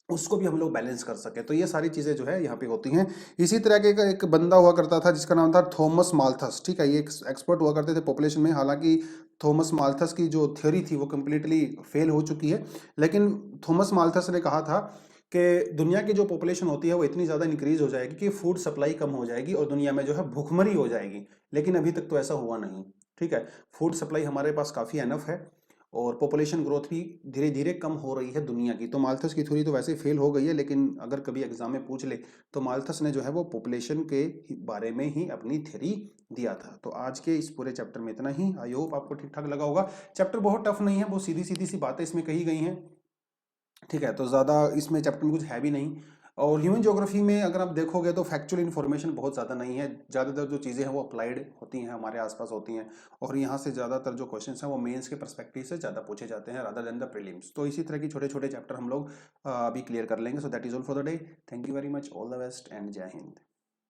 उसको भी हम लोग बैलेंस कर सके। तो ये सारी चीज़ें जो है यहाँ पे होती हैं। इसी तरह के एक बंदा हुआ करता था जिसका नाम था थॉमस माल्थस, ठीक है। ये एक एक्सपर्ट हुआ करते थे पॉपुलेशन में। हालांकि थॉमस माल्थस की जो थ्योरी थी वो कम्प्लीटली फेल हो चुकी है, लेकिन थॉमस माल्थस ने कहा था कि दुनिया की जो पॉपुलेशन होती है वो इतनी ज़्यादा इंक्रीज हो जाएगी कि फूड सप्लाई कम हो जाएगी और दुनिया में जो है भूखमरी हो जाएगी। लेकिन अभी तक तो ऐसा हुआ नहीं, ठीक है। फूड सप्लाई हमारे पास काफ़ी एनफ है, और पॉपुलेशन ग्रोथ भी धीरे धीरे कम हो रही है दुनिया की। तो माल्थस की थ्योरी तो वैसे फेल हो गई है, लेकिन अगर कभी एग्जाम में पूछ ले तो माल्थस ने जो है वो पॉपुलेशन के बारे में ही अपनी थ्योरी दिया था। तो आज के इस पूरे चैप्टर में इतना ही। आई होप आपको ठीक ठाक लगा होगा। चैप्टर बहुत टफ नहीं है, बहुत सीधी सीधी सी बातें इसमें कही गई हैं, ठीक है। तो ज़्यादा इसमें चैप्टर में कुछ है भी नहीं। और ह्यूमन ज्योग्राफी में अगर आप देखोगे तो फैक्चुअल इन्फॉर्मेशन बहुत ज़्यादा नहीं है, ज़्यादातर जो चीज़ें हैं वो अप्लाइड होती हैं, हमारे आसपास होती हैं। और यहाँ से ज़्यादातर जो क्वेश्चंस हैं वो मेंस के पर्सपेक्टिव से ज़्यादा पूछे जाते हैं रादर देन द प्रीलिम्स। तो इसी तरह की छोटे छोटे चैप्टर हम लोग अभी क्लियर कर लेंगे। So that is all for the day. Thank you very much, all the best and जय हिंद।